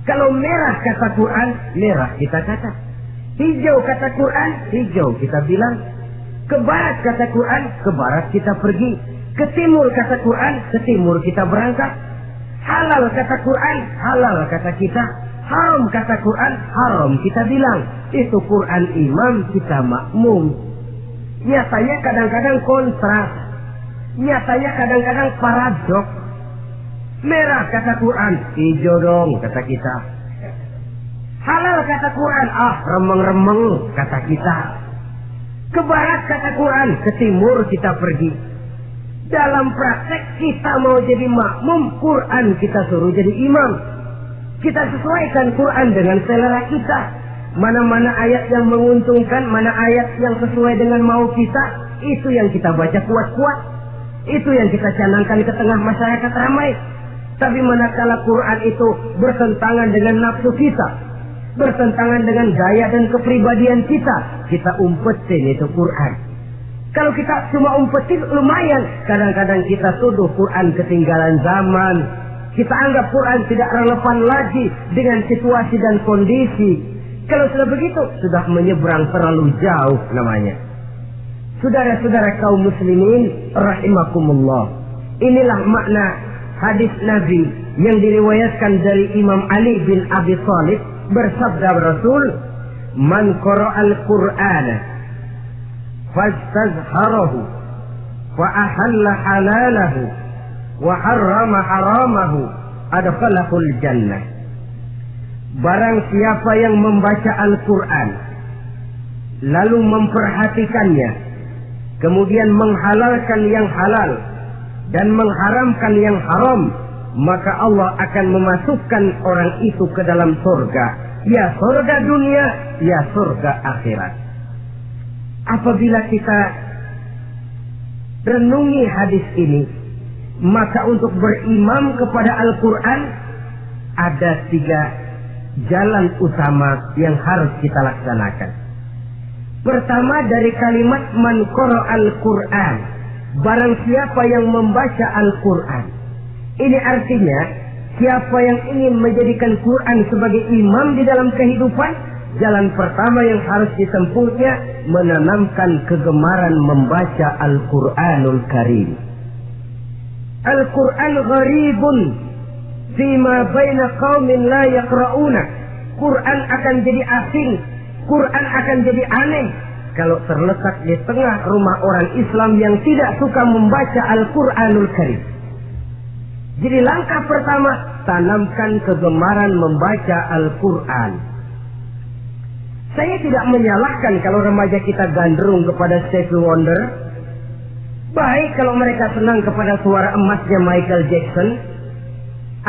kalau merah kata Quran, merah kita kata. Hijau kata Quran, hijau kita bilang. Ke barat kata Quran, ke barat kita pergi. Ke timur kata Quran, ke timur kita berangkat. Halal kata Quran, halal kata kita. Haram kata Quran, haram kita bilang. Itu Quran imam, kita makmum. Nyatanya kadang-kadang kontras. Nyatanya kadang-kadang paradok. Merah kata Quran, hijau dong kata kita. Halal kata Quran, remeng-remeng kata kita. Ke barat kata Quran, ke timur kita pergi. Dalam praktek kita mau jadi makmum, Quran kita suruh jadi imam. Kita sesuaikan Quran dengan selera kita. Mana-mana ayat yang menguntungkan, mana ayat yang sesuai dengan mau kita, itu yang kita baca kuat-kuat. Itu yang kita canangkan ke tengah masyarakat ramai. Tapi manakala Quran itu bertentangan dengan nafsu kita, bertentangan dengan gaya dan kepribadian kita umpetin itu Quran. Kalau kita cuma umpetin lumayan, kadang-kadang kita tuduh Quran ketinggalan zaman. Kita anggap Quran tidak relevan lagi dengan situasi dan kondisi. Kalau sudah begitu, sudah menyeberang terlalu jauh namanya. Saudara-saudara kaum muslimin rahimakumullah. Inilah makna hadis Nabi yang diriwayatkan dari Imam Ali bin Abi Thalib, bersabda Rasul, "Man qara'al Qur'ana fastazharahu wa ahalla halalahu wa harrama haramahu adkhalahul jannah." Barang siapa yang membaca Al-Quran lalu memperhatikannya, kemudian menghalalkan yang halal dan mengharamkan yang haram, maka Allah akan memasukkan orang itu ke dalam surga. Ya surga dunia, ya surga akhirat. Apabila kita renungi hadis ini, maka untuk berimam kepada Al-Quran ada 3 jalan utama yang harus kita laksanakan. Pertama, dari kalimat man qara'al Qur'an, barang siapa yang membaca Al-Quran. Ini artinya siapa yang ingin menjadikan Quran sebagai imam di dalam kehidupan, jalan pertama yang harus ditempuhnya menanamkan kegemaran membaca Al-Quranul Karim. Al-Quran gharibun fima baina qaumin la yaqra'una. Quran akan jadi asing, Quran akan jadi aneh kalau terletak di tengah rumah orang Islam yang tidak suka membaca Al-Quranul Karim. Jadi langkah pertama, tanamkan kegemaran membaca Al-Quran. Saya tidak menyalahkan kalau remaja kita gandrung kepada Stevie Wonder. Baik kalau mereka senang kepada suara emasnya Michael Jackson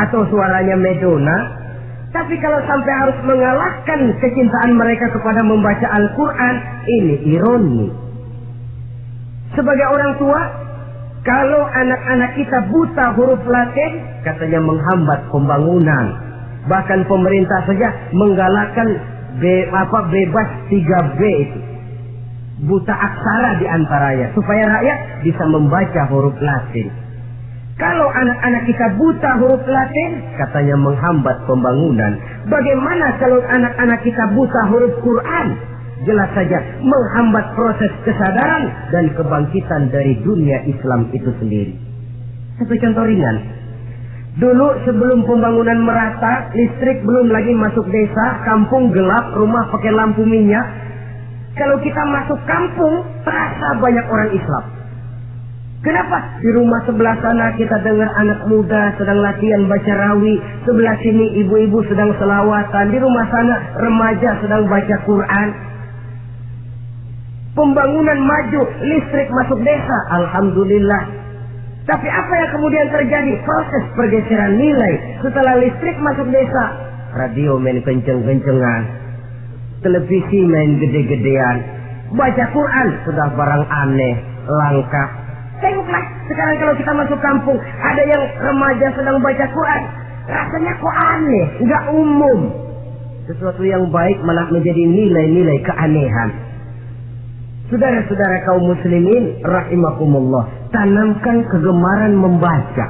atau suaranya Madonna. Tapi kalau sampai harus mengalahkan kecintaan mereka kepada membaca Al-Quran, ini ironi. Sebagai orang tua, kalau anak-anak kita buta huruf Latin, katanya menghambat pembangunan. Bahkan pemerintah saja menggalakkan bebas 3B itu. Buta aksara diantaranya, supaya rakyat bisa membaca huruf Latin. Kalau anak-anak kita buta huruf Latin, katanya menghambat pembangunan. Bagaimana kalau anak-anak kita buta huruf Quran? Jelas saja menghambat proses kesadaran dan kebangkitan dari dunia Islam itu sendiri. Satu contoh ringan. Dulu sebelum pembangunan merata, listrik belum lagi masuk desa, kampung gelap, rumah pakai lampu minyak. Kalau kita masuk kampung, terasa banyak orang Islam. Kenapa? Di rumah sebelah sana kita dengar anak muda sedang latihan baca rawi, sebelah sini ibu-ibu sedang selawatan, di rumah sana remaja sedang baca Quran. Pembangunan maju, listrik masuk desa, alhamdulillah. Tapi apa yang kemudian terjadi? Proses pergeseran nilai. Setelah listrik masuk desa, radio main kenceng-kencengan, televisi main gede-gedean, baca Quran sudah barang aneh, langka. Tengoklah sekarang kalau kita masuk kampung, ada yang remaja sedang baca Quran, rasanya kok aneh, nggak umum. Sesuatu yang baik malah menjadi nilai-nilai keanehan. Saudara-saudara kaum muslimin rahimakumullah, tanamkan kegemaran membaca.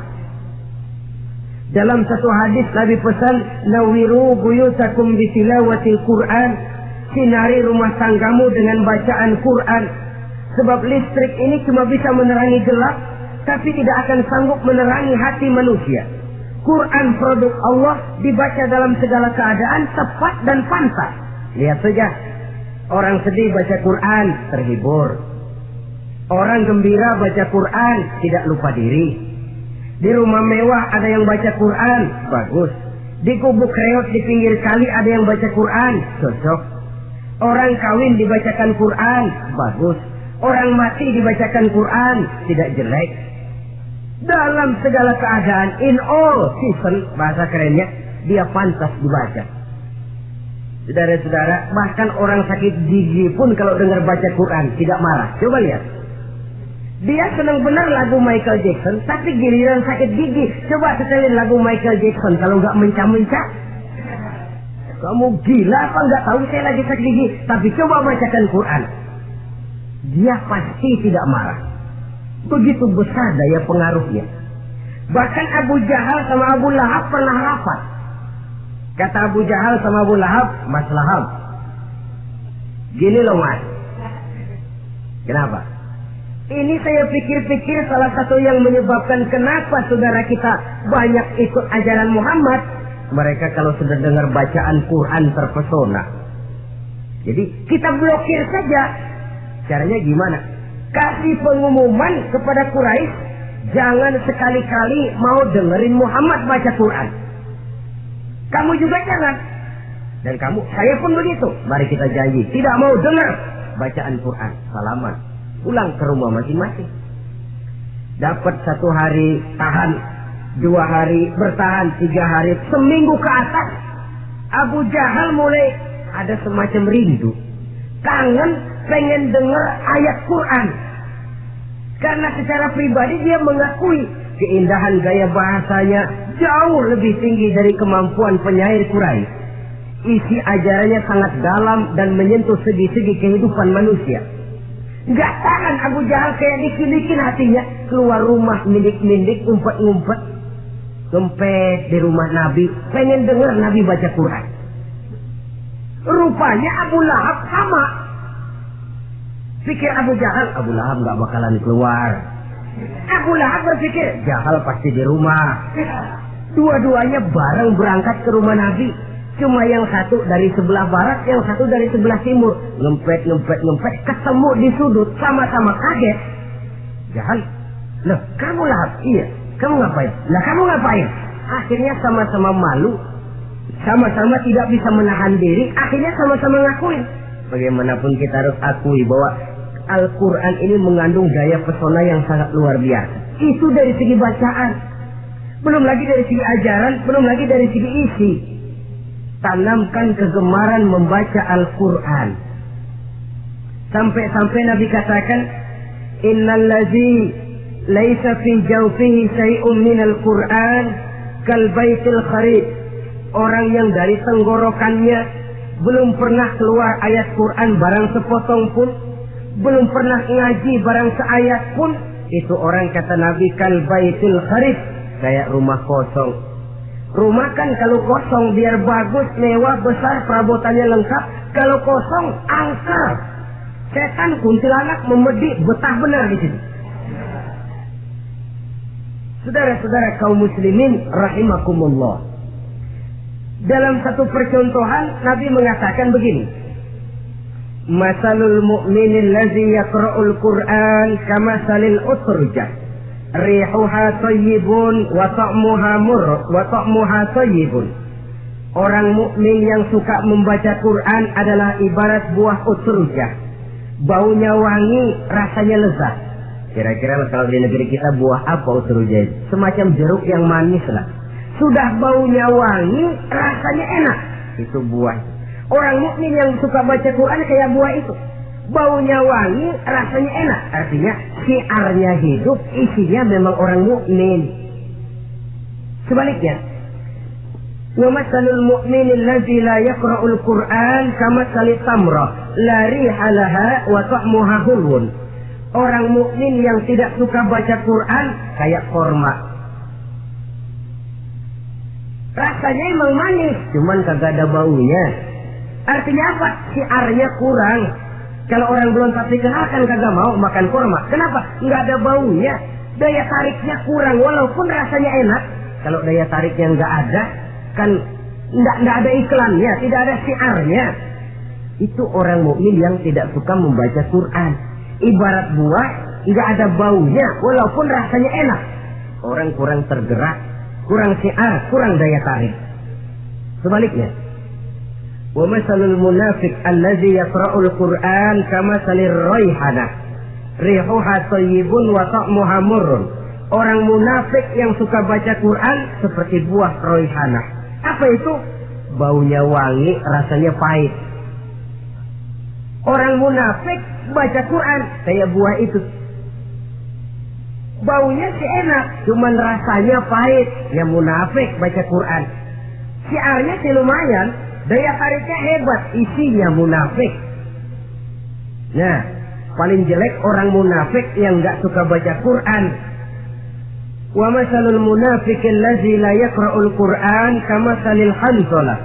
Dalam satu hadis Nabi pesan, nawiru buyutakum bitilawatil Quran, sinari rumah tanggamu dengan bacaan Quran. Sebab listrik ini cuma bisa menerangi gelap, tapi tidak akan sanggup menerangi hati manusia. Quran produk Allah dibaca dalam segala keadaan, tepat dan pantas. Lihat saja, orang sedih baca Quran, terhibur. Orang gembira baca Quran, tidak lupa diri. Di rumah mewah ada yang baca Quran, bagus. Di gubuk reot di pinggir kali ada yang baca Quran, cocok. Orang kawin dibacakan Quran, bagus. Orang mati dibacakan Quran, tidak jelek. Dalam segala keadaan, in all season, bahasa kerennya, dia pantas dibaca. Saudara-saudara, bahkan orang sakit gigi pun kalau dengar baca Quran tidak marah. Coba lihat. Dia senang benar lagu Michael Jackson, tapi giliran sakit gigi, coba setelin lagu Michael Jackson kalau nggak mencah-mencah. Kamu gila apa nggak tahu saya lagi sakit gigi? Tapi coba bacakan Quran. Dia pasti tidak marah. Begitu besar daya pengaruhnya. Bahkan Abu Jahal sama Abu Lahab pernah rapat. Kata Abu Jahal sama Abu Lahab, Mas Lahab, gini loh Mas. Kenapa? Ini saya pikir-pikir salah satu yang menyebabkan kenapa saudara kita banyak ikut ajaran Muhammad. Mereka kalau sudah dengar bacaan Quran terpesona. Jadi kita blokir saja. Caranya gimana? Kasih pengumuman kepada Quraisy, jangan sekali-kali mau dengerin Muhammad baca Quran. Kamu juga jangan. Dan kamu, saya pun begitu. Mari kita janji, tidak mau dengar bacaan Quran. Salaman, pulang ke rumah masing-masing. Dapat 1 hari tahan, 2 hari bertahan, 3 hari, seminggu ke atas, Abu Jahal mulai ada semacam rindu, kangen, pengen dengar ayat Quran. Karena secara pribadi dia mengakui keindahan gaya bahasanya jauh lebih tinggi dari kemampuan penyair Quraisy. Isi ajarannya sangat dalam dan menyentuh segi-segi kehidupan manusia. Gak tahan Abu Jahal, kayak dikilikin hatinya. Keluar rumah mindik-mindik, ngumpet-ngumpet, ngempet di rumah Nabi, pengen dengar Nabi baca Quran. Rupanya Abu Lahab sama. Pikir Abu Jahal, Abu Lahab gak bakalan keluar. Abu Lahab berpikir, Jahal pasti di rumah. Dua-duanya bareng berangkat ke rumah Nabi. Cuma yang satu dari sebelah barat, yang satu dari sebelah timur. Ngempet, ketemu di sudut, sama-sama kaget. Jahal, loh kamu Lahab? Iya, kamu ngapain? Lah kamu ngapain? Akhirnya sama-sama malu, sama-sama tidak bisa menahan diri, akhirnya sama-sama ngakuin. Bagaimanapun kita harus akui bahwa Al-Quran ini mengandung daya pesona yang sangat luar biasa. Itu dari segi bacaan. Belum lagi dari segi ajaran, belum lagi dari segi isi. Tanamkan kegemaran membaca Al-Quran. Sampai-sampai Nabi katakan, Innal ladzi laisa fi jawfihi syai'un minal Quran kal baitil kharib. Orang yang dari tenggorokannya belum pernah keluar ayat Quran barang sepotong pun, belum pernah ngaji barang seayat pun, itu orang kata Nabi kal baitil kharib, kayak rumah kosong. Rumah kan kalau kosong biar bagus, mewah, besar, perabotannya lengkap. Kalau kosong, angker. Setan kuntilanak memedik, betah benar di situ. Saudara-saudara kaum muslimin rahimakumullah. Dalam satu percontohan Nabi mengatakan begini. Masalul mu'minil ladzi yaqra'ul Qur'an kamasalil utrujah. Rihuha thayyibun wa ta'muha murr wa ta'muha thayyibun. Orang mukmin yang suka membaca Quran adalah ibarat buah utrujah. Baunya wangi, rasanya lezat. Kira-kira kalau di negeri kita buah apa utrujai? Semacam jeruk yang manis lah. Sudah baunya wangi, rasanya enak. Itu buah. Orang mukmin yang suka baca Quran kayak buah itu. Baunya wangi, rasanya enak. Artinya syiarnya hidup, isinya memang orang mukmin. Sebaliknya, wa masalul mu'minil ladzi la yaqra'ul Qur'an kamatsali tamrah la riha laha wa ta'muha hulwun. Orang mukmin yang tidak suka baca Quran kayak korma. Rasanya emang manis, cuman kagak ada baunya. Artinya apa? Syiarnya kurang. Kalau orang belum pasti kenal kan kagak mau makan korma. Kenapa? Nggak ada baunya. Daya tariknya kurang walaupun rasanya enak. Kalau daya tariknya nggak ada, kan nggak ada iklannya, tidak ada syiarnya. Itu orang mukmin yang tidak suka membaca Quran. Ibarat buah, nggak ada baunya, walaupun rasanya enak. Orang kurang tergerak, kurang syiar, kurang daya tarik. Sebaliknya, wa masalul munafiq allazi yaqra'ul Quran kamasalir raihanah rihuha thayyibun wa ta'muha murrun. Orang munafik yang suka baca Quran seperti buah raihanah. Apa itu? Baunya wangi, rasanya pahit. Orang munafik baca Quran kayak buah itu. Baunya sih enak, cuman rasanya pahit. Yang munafik baca Quran. Syiarnya sih lumayan, daya tariknya hebat, isinya munafik. Nah, paling jelek orang munafik yang nggak suka baca Quran. Wa masalul munafiqil ladzi la yaqra'ul Qur'an kamasalil hanzalah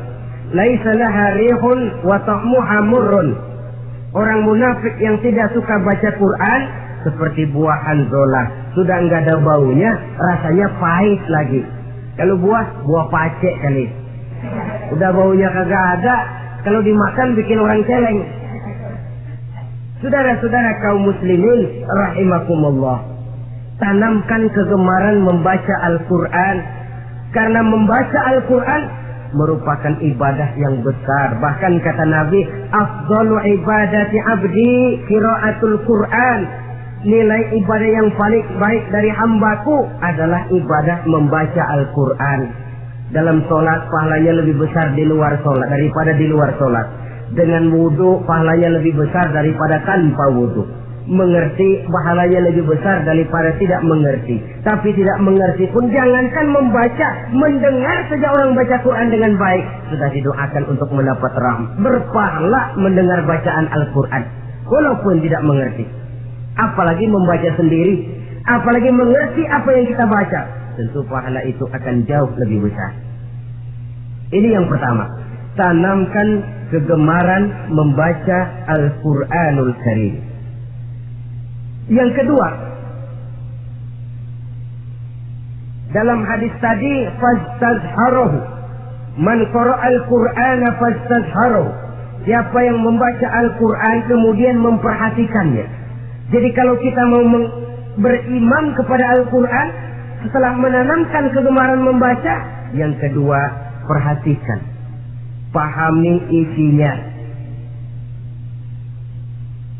laisa laha rihun wa ta'muha murrun. Orang munafik yang tidak suka baca Quran seperti buah hanzalah, sudah enggak ada baunya, rasanya pahit lagi. Kalau buah pacek kali. Udah baunya kagak ada, kalau dimakan bikin orang celeng. Saudara-saudara kaum muslimin rahimakumullah, tanamkan kegemaran membaca Al-Quran. Karena membaca Al-Quran merupakan ibadah yang besar. Bahkan kata Nabi, afdalu ibadati abdi qiraatul Quran. Nilai ibadah yang paling baik dari hambaku adalah ibadah membaca Al-Quran. Dalam sholat pahalanya lebih besar di luar sholat daripada di luar sholat. Dengan wudu pahalanya lebih besar daripada tanpa wudu. Mengerti pahalanya lebih besar daripada tidak mengerti. Tapi tidak mengerti pun jangankan membaca, mendengar saja orang baca Quran dengan baik sudah didoakan untuk mendapat rahmat. Berpahala mendengar bacaan Al-Quran walaupun tidak mengerti. Apalagi membaca sendiri, apalagi mengerti apa yang kita baca, tentu pahala itu akan jauh lebih besar. Ini yang pertama, tanamkan kegemaran membaca Al-Quranul Karim. Yang kedua, dalam hadis tadi, fastazharuhu, man qara'al Qur'ana fastazharuhu. Siapa yang membaca Al-Quran kemudian memperhatikannya. Jadi kalau kita mau beriman kepada Al-Quran, setelah menanamkan kegemaran membaca, yang kedua, perhatikan, pahami isinya.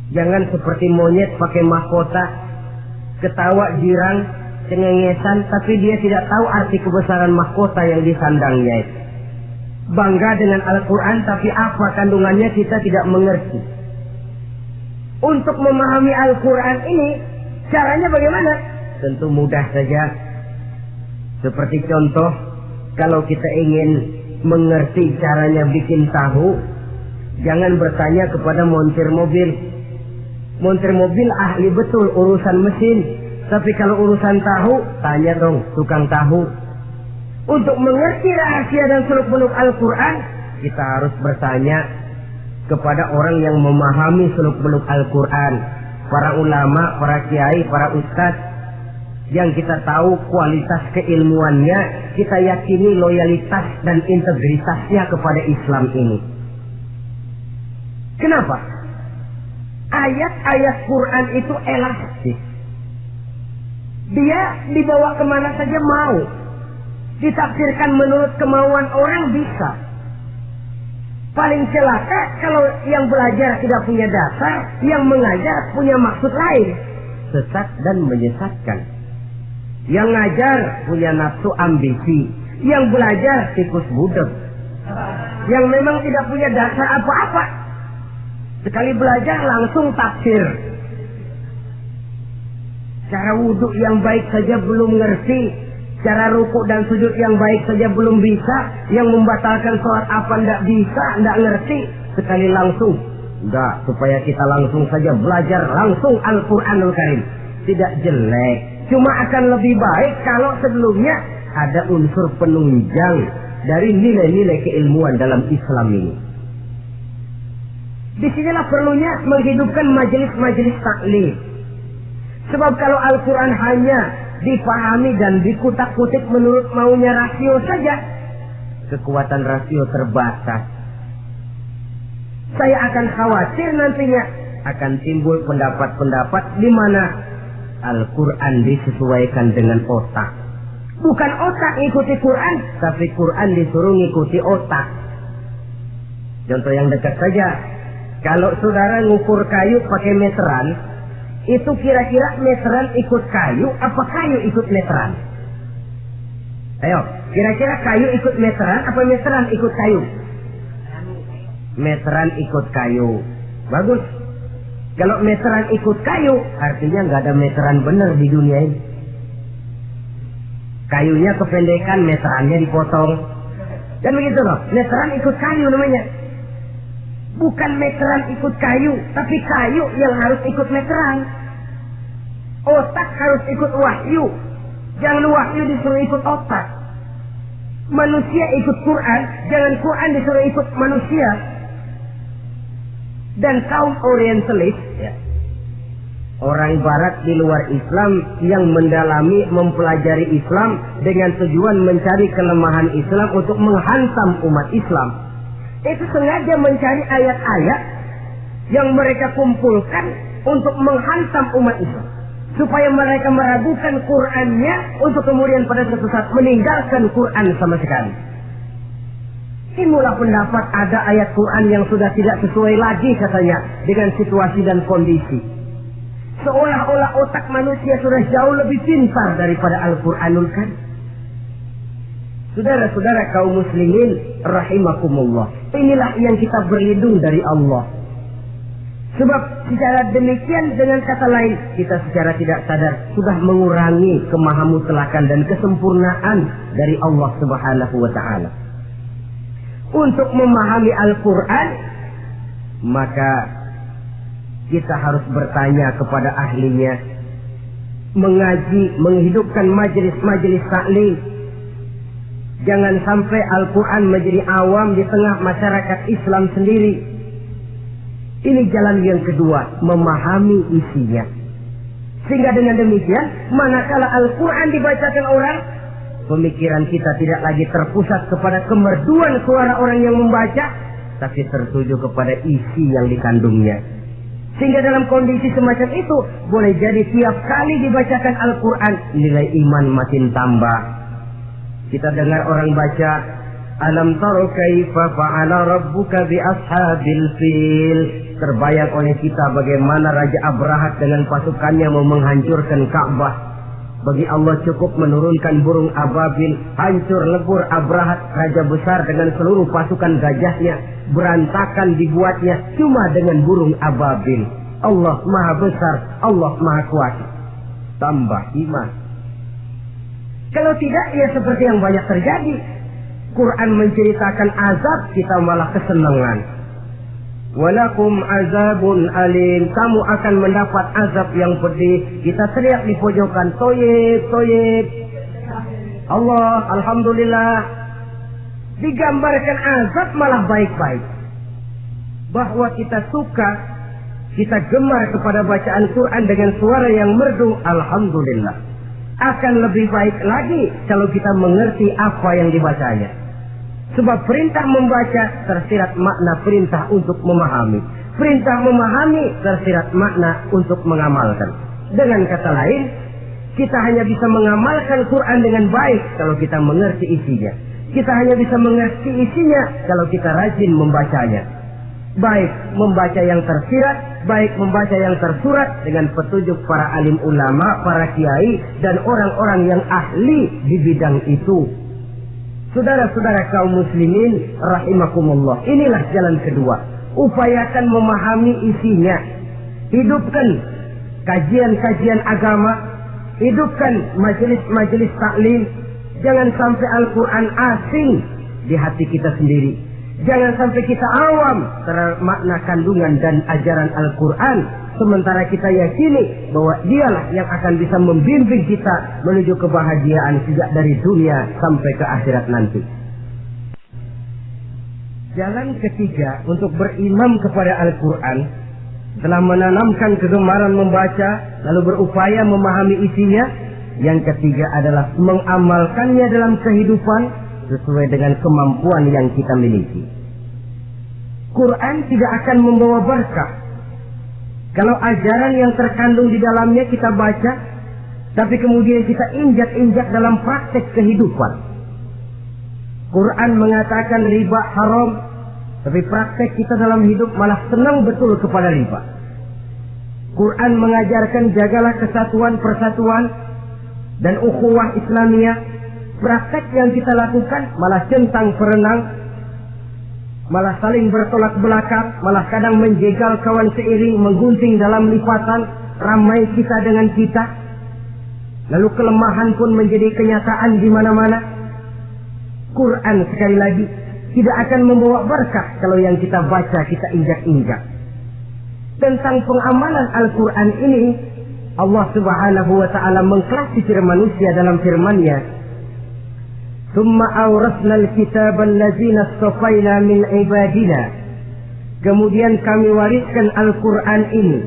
Jangan seperti monyet pakai mahkota, ketawa girang, cengengesan, tapi dia tidak tahu arti kebesaran mahkota yang disandangnya. Bangga dengan Al-Quran, tapi apa kandungannya kita tidak mengerti. Untuk memahami Al-Quran ini, caranya bagaimana? Tentu mudah saja. Seperti contoh, kalau kita ingin mengerti caranya bikin tahu, jangan bertanya kepada montir mobil. Montir mobil ahli betul urusan mesin, tapi kalau urusan tahu, tanya dong tukang tahu. Untuk mengerti rahasia dan seluk-beluk Al-Quran, kita harus bertanya kepada orang yang memahami seluk-beluk Al-Quran. Para ulama, para kiai, para ustadz, yang kita tahu kualitas keilmuannya, kita yakini loyalitas dan integritasnya kepada Islam ini. Kenapa? Ayat-ayat Quran itu elastis. Dia dibawa kemana saja mau. Ditafsirkan menurut kemauan orang bisa. Paling celaka kalau yang belajar tidak punya dasar, yang mengajar punya maksud lain. sesat dan menyesatkan. Yang ngajar punya nafsu ambisi, yang belajar tikus budek, yang memang tidak punya dasar apa-apa. Sekali belajar langsung tafsir. Cara wudhu yang baik saja belum ngerti, cara rukuk dan sujud yang baik saja belum bisa, yang membatalkan sholat apa ndak bisa, ndak ngerti. Sekali langsung, enggak, supaya kita langsung saja belajar langsung Al-Quranul Karim. Tidak jelek, cuma akan lebih baik kalau sebelumnya ada unsur penunjang dari nilai-nilai keilmuan dalam Islam ini. Disinilah perlunya menghidupkan majelis-majelis taklim. Sebab kalau Al-Quran hanya dipahami dan dikutak-kutik menurut maunya rasio saja, kekuatan rasio terbatas. Saya akan khawatir nantinya akan timbul pendapat-pendapat di mana Al-Quran disesuaikan dengan otak. Bukan otak ngikuti Quran, tapi Quran disuruh ngikuti otak. Contoh yang dekat saja, kalau saudara ngukur kayu pakai meteran, itu kira-kira meteran ikut kayu apa kayu ikut meteran? Ayo, kira-kira kayu ikut meteran apa meteran ikut kayu? Meteran ikut kayu. Bagus. Kalau meteran ikut kayu, artinya nggak ada meteran benar di dunia ini. Kayunya kependekan, meterannya dipotong. Dan begitu loh, meteran ikut kayu namanya. Bukan meteran ikut kayu, tapi kayu yang harus ikut meteran. Otak harus ikut wahyu. Jangan wahyu disuruh ikut otak. Manusia ikut Quran, jangan Quran disuruh ikut manusia. Dan kaum orientalis, ya, orang barat di luar Islam yang mendalami, mempelajari Islam dengan tujuan mencari kelemahan Islam untuk menghantam umat Islam, itu sengaja mencari ayat-ayat yang mereka kumpulkan untuk menghantam umat Islam, supaya mereka meragukan Qurannya untuk kemudian pada suatu saat meninggalkan Quran sama sekali. Inilah pendapat ada ayat Quran yang sudah tidak sesuai lagi katanya dengan situasi dan kondisi. Seolah-olah otak manusia sudah jauh lebih pintar daripada Al-Quranul Karim. Saudara-saudara kaum muslimin rahimakumullah, inilah yang kita berlindung dari Allah. Sebab secara demikian, dengan kata lain, kita secara tidak sadar sudah mengurangi kemahamutlakan dan kesempurnaan dari Allah Subhanahu wa ta'ala. Untuk memahami Al-Quran, maka kita harus bertanya kepada ahlinya, mengaji, menghidupkan majelis-majelis taklim. Jangan sampai Al-Quran menjadi awam di tengah masyarakat Islam sendiri. Ini jalan yang kedua, memahami isinya. Sehingga dengan demikian, manakala Al-Quran dibacakan orang, pemikiran kita tidak lagi terpusat kepada kemerduan suara orang yang membaca, tapi tertuju kepada isi yang dikandungnya. Sehingga dalam kondisi semacam itu, boleh jadi tiap kali dibacakan Al-Quran, nilai iman makin tambah. Kita dengar orang baca, Alam taro kaifa fa'ala rabbuka bi ashabil fil. Terbayang oleh kita bagaimana Raja Abrahat dengan pasukannya mau menghancurkan Ka'bah. Bagi Allah cukup menurunkan burung ababil, hancur lebur Abrahat, raja besar dengan seluruh pasukan gajahnya, berantakan dibuatnya cuma dengan burung ababil. Allah maha besar, Allah maha kuasa. Tambah iman. Kalau tidak, ya seperti yang banyak terjadi. Quran menceritakan azab, kita malah kesenangan. Walakum azabun alim, kamu akan mendapat azab yang pedih. Kita teriak di pojokan, toyib, toyib. Allah, alhamdulillah. Digambarkan azab malah baik-baik. Bahwa kita suka, kita gemar kepada bacaan Quran dengan suara yang merdu, alhamdulillah. Akan lebih baik lagi kalau kita mengerti apa yang dibacanya. Sebab perintah membaca tersirat makna perintah untuk memahami. Perintah memahami tersirat makna untuk mengamalkan. Dengan kata lain, kita hanya bisa mengamalkan Quran dengan baik kalau kita mengerti isinya. Kita hanya bisa mengerti isinya kalau kita rajin membacanya. baik membaca yang tersirat, baik membaca yang tersurat dengan petunjuk para alim ulama, para kiai, dan orang-orang yang ahli di bidang itu. Saudara-saudara kaum muslimin rahimakumullah, inilah jalan kedua. Upayakan memahami isinya. Hidupkan kajian-kajian agama, hidupkan majelis-majelis taklim. Jangan sampai Al-Quran asing di hati kita sendiri. Jangan sampai kita awam terhadap makna kandungan dan ajaran Al-Quran, sementara kita yakini bahwa dialah yang akan bisa membimbing kita menuju kebahagiaan sejak dari dunia sampai ke akhirat nanti. Jalan ketiga untuk berimam kepada Al-Quran, setelah menanamkan kegemaran membaca lalu berupaya memahami isinya, yang ketiga adalah mengamalkannya dalam kehidupan sesuai dengan kemampuan yang kita miliki. Quran tidak akan membawa berkah kalau ajaran yang terkandung di dalamnya kita baca, tapi kemudian kita injak-injak dalam praktek kehidupan. Quran mengatakan riba haram, tapi praktek kita dalam hidup malah senang betul kepada riba. Quran mengajarkan jagalah kesatuan persatuan dan ukhuwah Islamiyah. Praktek yang kita lakukan malah centang perenang, malah saling bertolak belakang, malah kadang menjegal kawan seiring, menggunting dalam lipatan, ramai kita dengan kita. Lalu kelemahan pun menjadi kenyataan di mana-mana. Quran sekali lagi tidak akan membawa berkah kalau yang kita baca kita injak-injak. Tentang pengamalan Al-Quran ini, Allah Subhanahu wa ta'ala mengklasifikasi manusia dalam firman-Nya, "Tsumma awrasna al-kitaba allazina astafaina min ibadina." Kemudian kami wariskan Al-Quran ini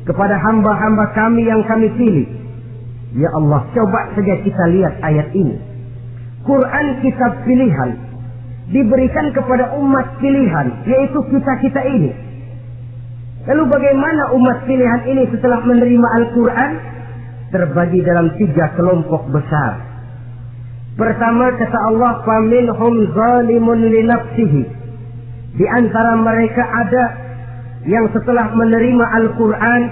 kepada hamba-hamba kami yang kami pilih. Ya Allah, coba saja kita lihat ayat ini. Quran kitab pilihan, diberikan kepada umat pilihan, yaitu kita-kita ini. Lalu bagaimana umat pilihan ini setelah menerima Al-Quran? Terbagi dalam 3 kelompok besar. Pertama, kata Allah, "Faminhum zalimun li nafsihi." Di antara mereka ada yang setelah menerima Al-Quran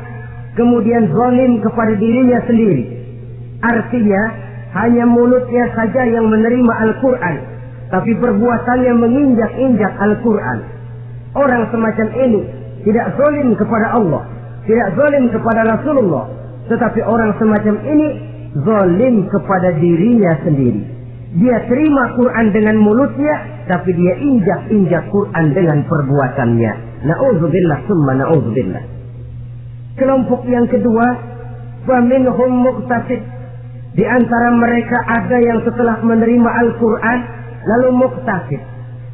kemudian zalim kepada dirinya sendiri. Artinya hanya mulutnya saja yang menerima Al-Quran, tapi perbuatannya menginjak-injak Al-Quran. Orang semacam ini tidak zalim kepada Allah, tidak zalim kepada Rasulullah, tetapi orang semacam ini zalim kepada dirinya sendiri. Dia terima Quran dengan mulutnya, tapi dia injak-injak Quran dengan perbuatannya. Na'udzubillah summa na'udzubillah. Kelompok yang kedua, faminhum muqtasid. Di antara mereka ada yang setelah menerima Al-Quran lalu muqtasid.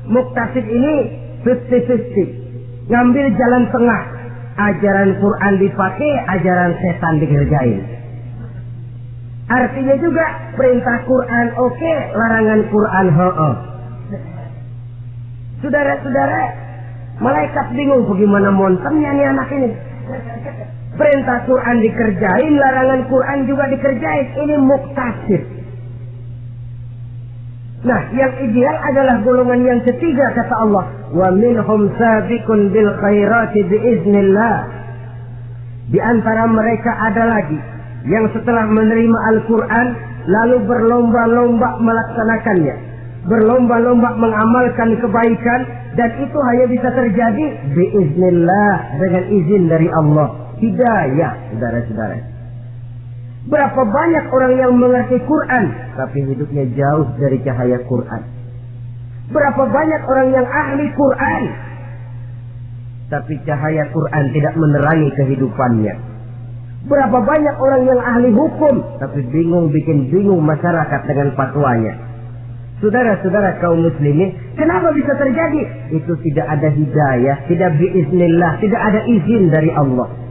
Muqtasid ini 50-50, ngambil jalan tengah. Ajaran Quran dipakai, ajaran setan dikerjain. Artinya juga perintah Quran oke, larangan Quran ho-oh. Saudara-saudara, malaikat bingung bagaimana montemnya nih anak ini. Perintah Quran dikerjain, larangan Quran juga dikerjain. Ini muqtasid. Nah, yang ideal adalah golongan yang ketiga, kata Allah, wa minhum sabiqun bil khairati biiznillah. Di antara mereka ada lagi yang setelah menerima Al-Quran lalu berlomba-lomba melaksanakannya, berlomba-lomba mengamalkan kebaikan, dan itu hanya bisa terjadi biiznillah, dengan izin dari Allah. Hidayah, saudara-saudara. Berapa banyak orang yang mengerti Quran tapi hidupnya jauh dari cahaya Quran. Berapa banyak orang yang ahli Quran tapi cahaya Quran tidak menerangi kehidupannya. Berapa banyak orang yang ahli hukum tapi bikin bingung masyarakat dengan fatwanya. Saudara-saudara kaum muslimin, kenapa bisa terjadi? Itu tidak ada hidayah, tidak biiznillah, tidak ada izin dari Allah.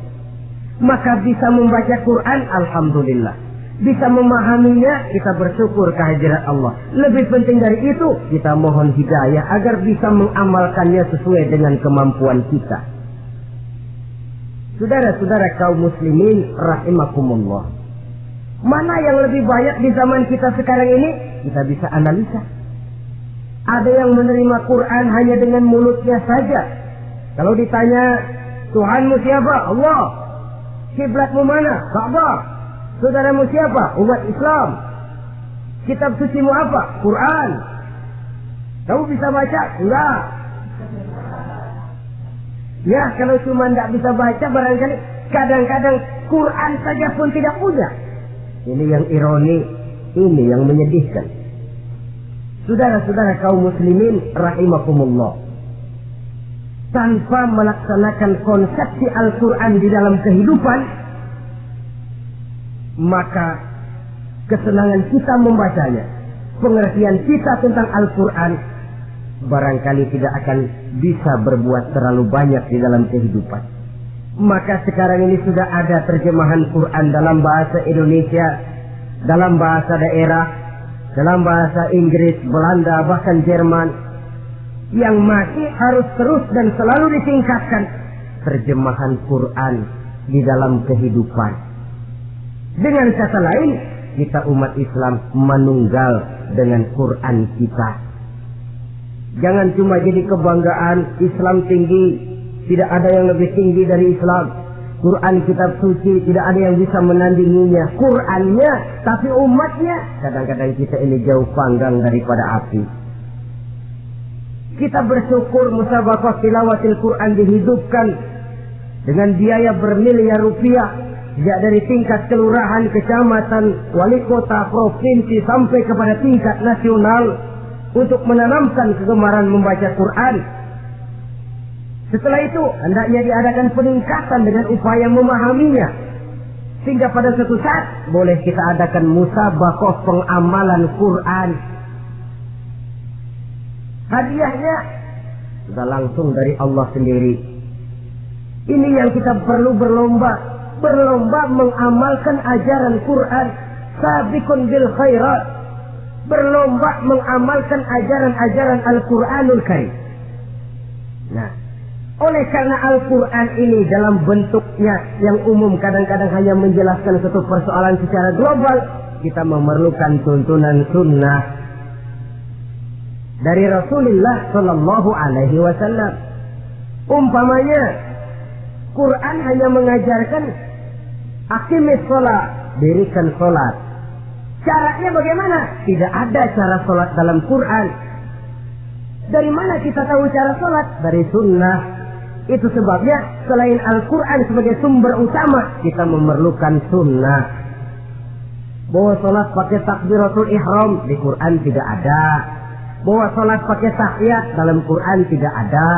Maka bisa membaca Quran, alhamdulillah. Bisa memahaminya, kita bersyukur kehadirat Allah. Lebih penting dari itu, kita mohon hidayah agar bisa mengamalkannya sesuai dengan kemampuan kita. Saudara-saudara kaum muslimin rahimakumullah, mana yang lebih banyak di zaman kita sekarang ini? Kita bisa analisa. Ada yang menerima Quran hanya dengan mulutnya saja, Kalau ditanya, Tuhanmu siapa? Allah. Kiblatmu mana? Ka'bah. Saudaramu siapa? Umat Islam. Kitab sucimu apa? Quran. Kamu bisa baca? Enggak. Ya, kalau cuma tidak bisa baca, barangkali kadang-kadang Quran saja pun tidak punya. Ini yang ironi, ini yang menyedihkan. Saudara-saudara kaum muslimin rahimakumullah, tanpa melaksanakan konsepsi Al-Quran di dalam kehidupan, maka kesenangan kita membacanya, pengertian kita tentang Al-Quran barangkali tidak akan bisa berbuat terlalu banyak di dalam kehidupan. Maka sekarang ini sudah ada terjemahan Quran dalam bahasa Indonesia, dalam bahasa daerah, dalam bahasa Inggris, Belanda, bahkan Jerman, yang masih harus terus dan selalu ditingkatkan terjemahan Quran di dalam kehidupan. Dengan kata lain, kita umat Islam menunggal dengan Quran kita. Jangan cuma jadi kebanggaan Islam tinggi, tidak ada yang lebih tinggi dari Islam. Quran kitab suci tidak ada yang bisa menandinginya. Qurannya, tapi umatnya kadang-kadang kita ini jauh panggang daripada api. Kita bersyukur musabaqah tilawatil Quran dihidupkan dengan biaya bermiliar rupiah, sejak dari tingkat kelurahan, kecamatan, wali kota, provinsi sampai kepada tingkat nasional, untuk menanamkan kegemaran membaca Quran. Setelah itu hendaknya diadakan peningkatan dengan upaya memahaminya, sehingga pada suatu saat boleh kita adakan musabaqah pengamalan Quran. Hadiahnya sudah langsung dari Allah sendiri. Ini yang kita perlu berlomba mengamalkan ajaran Quran. Sabiqun bil khairat, berlomba mengamalkan ajaran-ajaran Al-Quranul Karim. Nah, oleh karena Al-Quran ini dalam bentuknya yang umum kadang-kadang hanya menjelaskan satu persoalan secara global, kita memerlukan tuntunan sunnah dari Rasulullah Sallallahu Alaihi Wasallam. Umpamanya, Quran hanya mengajarkan aqimis sholat, dirikan sholat. Caranya bagaimana? Tidak ada cara sholat dalam Quran. Dari mana kita tahu cara sholat? Dari sunnah. Itu sebabnya selain Al-Quran sebagai sumber utama, kita memerlukan sunnah. Bahwa sholat pakai takbiratul ihram di Quran tidak ada. Bahwa sholat pakai tahiyat dalam Quran tidak ada.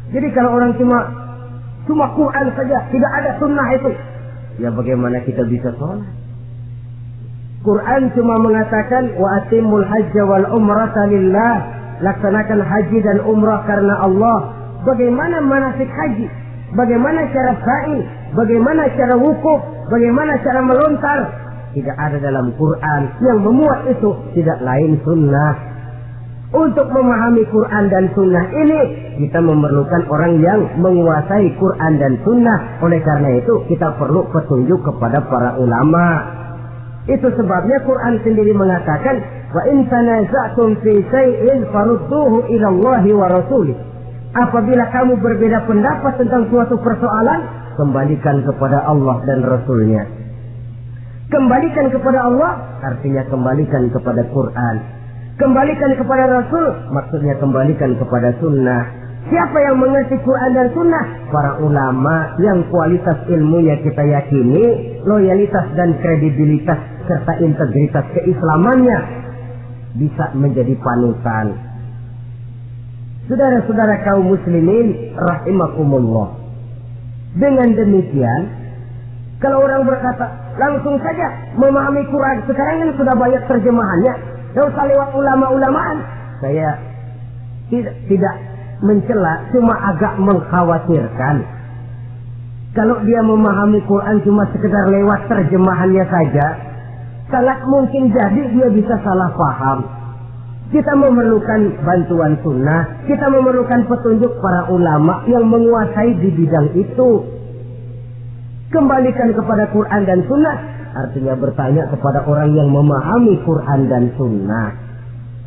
Jadi kalau orang cuma Quran saja, tidak ada sunnah itu, ya bagaimana kita bisa sholat? Quran cuma mengatakan wa atimul hajja wal umrata lillah, laksanakan haji dan umrah karena Allah. Bagaimana manasik haji? Bagaimana cara sa'i? Bagaimana cara wukuf? Bagaimana cara melontar? Tidak ada dalam Quran. Yang memuat itu tidak lain sunnah. Untuk memahami Quran dan sunnah ini, kita memerlukan orang yang menguasai Quran dan sunnah. Oleh karena itu kita perlu petunjuk kepada para ulama. Itu sebabnya Quran sendiri mengatakan, wa in tanaza'tum fi shay'in farudduhu ila Allahi wa rasulih. Apabila kamu berbeda pendapat tentang suatu persoalan, kembalikan kepada Allah dan Rasulnya. Kembalikan kepada Allah artinya kembalikan kepada Quran. Kembalikan kepada Rasul maksudnya kembalikan kepada sunnah. Siapa yang mengerti Quran dan sunnah? Para ulama yang kualitas ilmunya kita yakini, loyalitas dan kredibilitas serta integritas keislamannya bisa menjadi panutan. Saudara-saudara kaum muslimin rahimakumullah. Dengan demikian, kalau orang berkata langsung saja memahami Quran, sekarang kan sudah banyak terjemahannya, tidak usah lewat ulama-ulamaan. Saya tidak mencela, cuma agak mengkhawatirkan. Kalau dia memahami Quran cuma sekedar lewat terjemahannya saja, sangat mungkin jadi dia bisa salah paham. Kita memerlukan bantuan sunnah, kita memerlukan petunjuk para ulama yang menguasai di bidang itu. Kembalikan kepada Quran dan sunnah artinya bertanya kepada orang yang memahami Quran dan sunnah.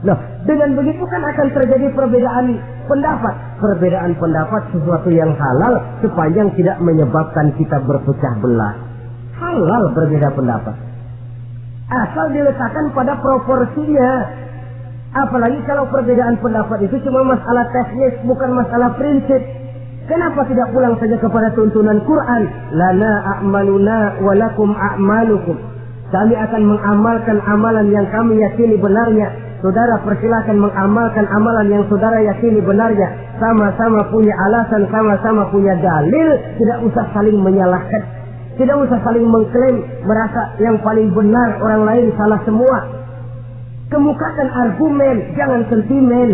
Nah, dengan begitu kan akan terjadi perbedaan pendapat. perbedaan pendapat sesuatu yang halal sepanjang tidak menyebabkan kita berpecah belah. Halal berbeda pendapat, asal diletakkan pada proporsinya. Apalagi kalau perbedaan pendapat itu cuma masalah teknis, bukan masalah prinsip. Kenapa tidak pulang saja kepada tuntunan Quran? Lana a'maluna walakum a'malukum. Kami akan mengamalkan amalan yang kami yakini benarnya. Saudara persilakan mengamalkan amalan yang saudara yakini benarnya. Sama-sama punya alasan, sama-sama punya dalil. Tidak usah saling menyalahkan. Tidak usah saling mengklaim, merasa yang paling benar, orang lain salah semua. Kemukakan argumen, jangan sentimen.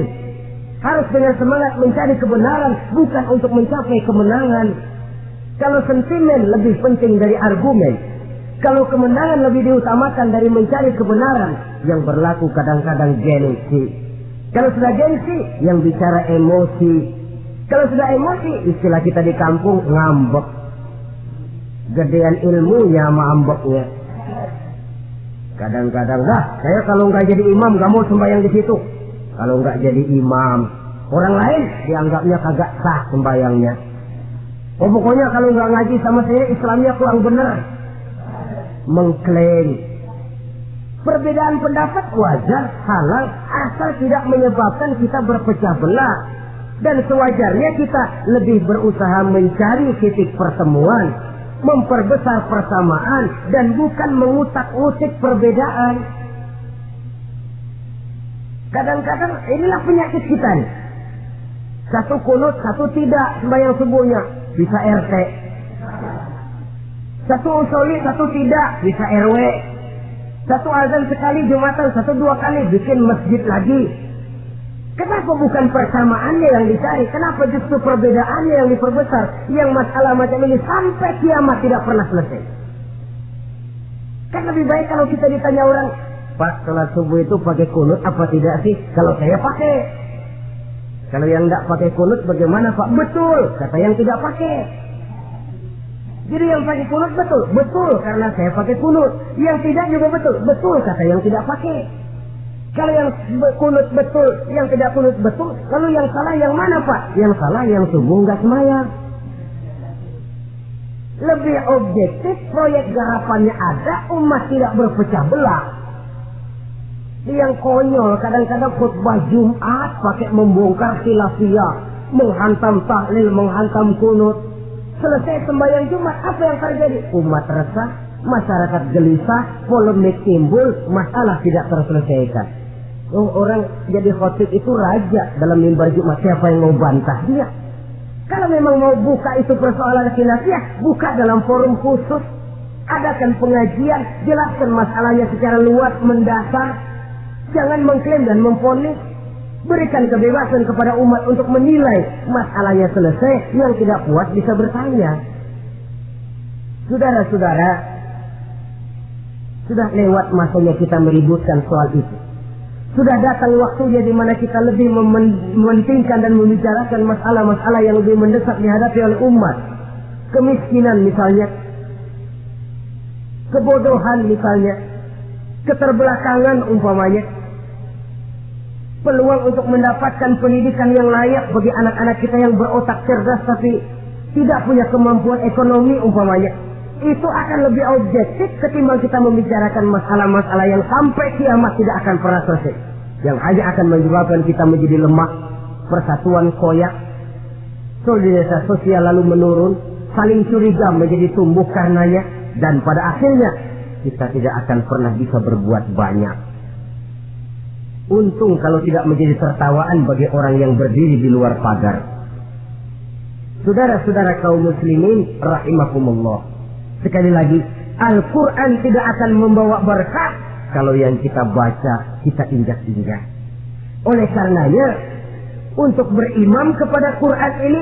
Harus dengan semangat mencari kebenaran, bukan untuk mencapai kemenangan. Kalau sentimen lebih penting dari argumen, kalau kemenangan lebih diutamakan dari mencari kebenaran, yang berlaku kadang-kadang gengsi. Kalau sudah gengsi, yang bicara emosi. Kalau sudah emosi, istilah kita di kampung, ngambek. Gedean ilmunya sama ambeknya. Kadang-kadang, saya kalau nggak jadi imam nggak mau sembahyang di situ. Kalau nggak jadi imam, orang lain dianggapnya kagak sah sembahyangnya. Pokoknya kalau nggak ngaji sama saya, Islamnya kurang benar. Mengklaim. Perbedaan pendapat wajar, halal, asal tidak menyebabkan kita berpecah belah. Dan sewajarnya kita lebih berusaha mencari titik pertemuan, memperbesar persamaan, dan bukan mengutak-utik perbedaan. Kadang-kadang inilah penyakit kita nih. Satu kunut, satu tidak sembahyang subuhnya, bisa RT. Satu usuli, satu tidak, bisa RW. Satu azan sekali Jumatan, satu dua kali bikin masjid lagi. Kenapa bukan persamaannya yang dicari? Kenapa justru perbedaannya yang diperbesar? Yang masalah macam ini sampai kiamat tidak pernah selesai. Kan lebih baik kalau kita ditanya orang, Pak, sholat subuh itu pakai kunut apa tidak sih? Kalau saya pakai. Kalau yang tidak pakai kunut bagaimana Pak? Betul, kata yang tidak pakai. Jadi yang pakai kunut betul, betul karena saya pakai kunut. Yang tidak juga betul, betul kata yang tidak pakai. Kalau yang kunut betul, yang tidak kunut betul, lalu yang salah yang mana Pak? Yang salah yang subuh nggak semayang. Lebih objektif, proyek garapannya ada, umat tidak berpecah belah. Yang konyol kadang-kadang khutbah Jumat pakai membongkar khilafiyah, menghantam tahlil, menghantam kunut. Selesai sembahyang Jumat, apa yang terjadi? Umat resah, masyarakat gelisah, polemik timbul, masalah tidak terselesaikan. Orang jadi khotib itu raja dalam mimbar Jumat, siapa yang mau bantah dia? Kalau memang mau buka itu persoalan khilafiyah, buka dalam forum khusus, adakan pengajian, jelaskan masalahnya secara luas, mendasar, jangan mengklaim dan memvonis. Berikan kebebasan kepada umat untuk menilai, masalahnya selesai, yang tidak puas bisa bertanya. Saudara-saudara, sudah lewat masanya kita meributkan soal itu. Sudah datang waktunya di mana kita lebih mementingkan dan membicarakan masalah-masalah yang lebih mendesak dihadapi oleh umat. Kemiskinan misalnya, kebodohan misalnya, keterbelakangan umpamanya, peluang untuk mendapatkan pendidikan yang layak bagi anak-anak kita yang berotak cerdas tapi tidak punya kemampuan ekonomi umpamanya. Itu akan lebih objektif ketimbang kita membicarakan masalah-masalah yang sampai kiamat tidak akan pernah selesai, yang hanya akan menyebabkan kita menjadi lemah, persatuan koyak, solidaritas sosial lalu menurun, saling curiga menjadi tumbuh karenanya, dan pada akhirnya kita tidak akan pernah bisa berbuat banyak. Untung kalau tidak menjadi tertawaan bagi orang yang berdiri di luar pagar. Saudara-saudara kaum muslimin rahimakumullah, sekali lagi, Al-Quran tidak akan membawa berkah kalau yang kita baca kita injak-injak. Oleh karenanya, untuk berimam kepada Quran ini,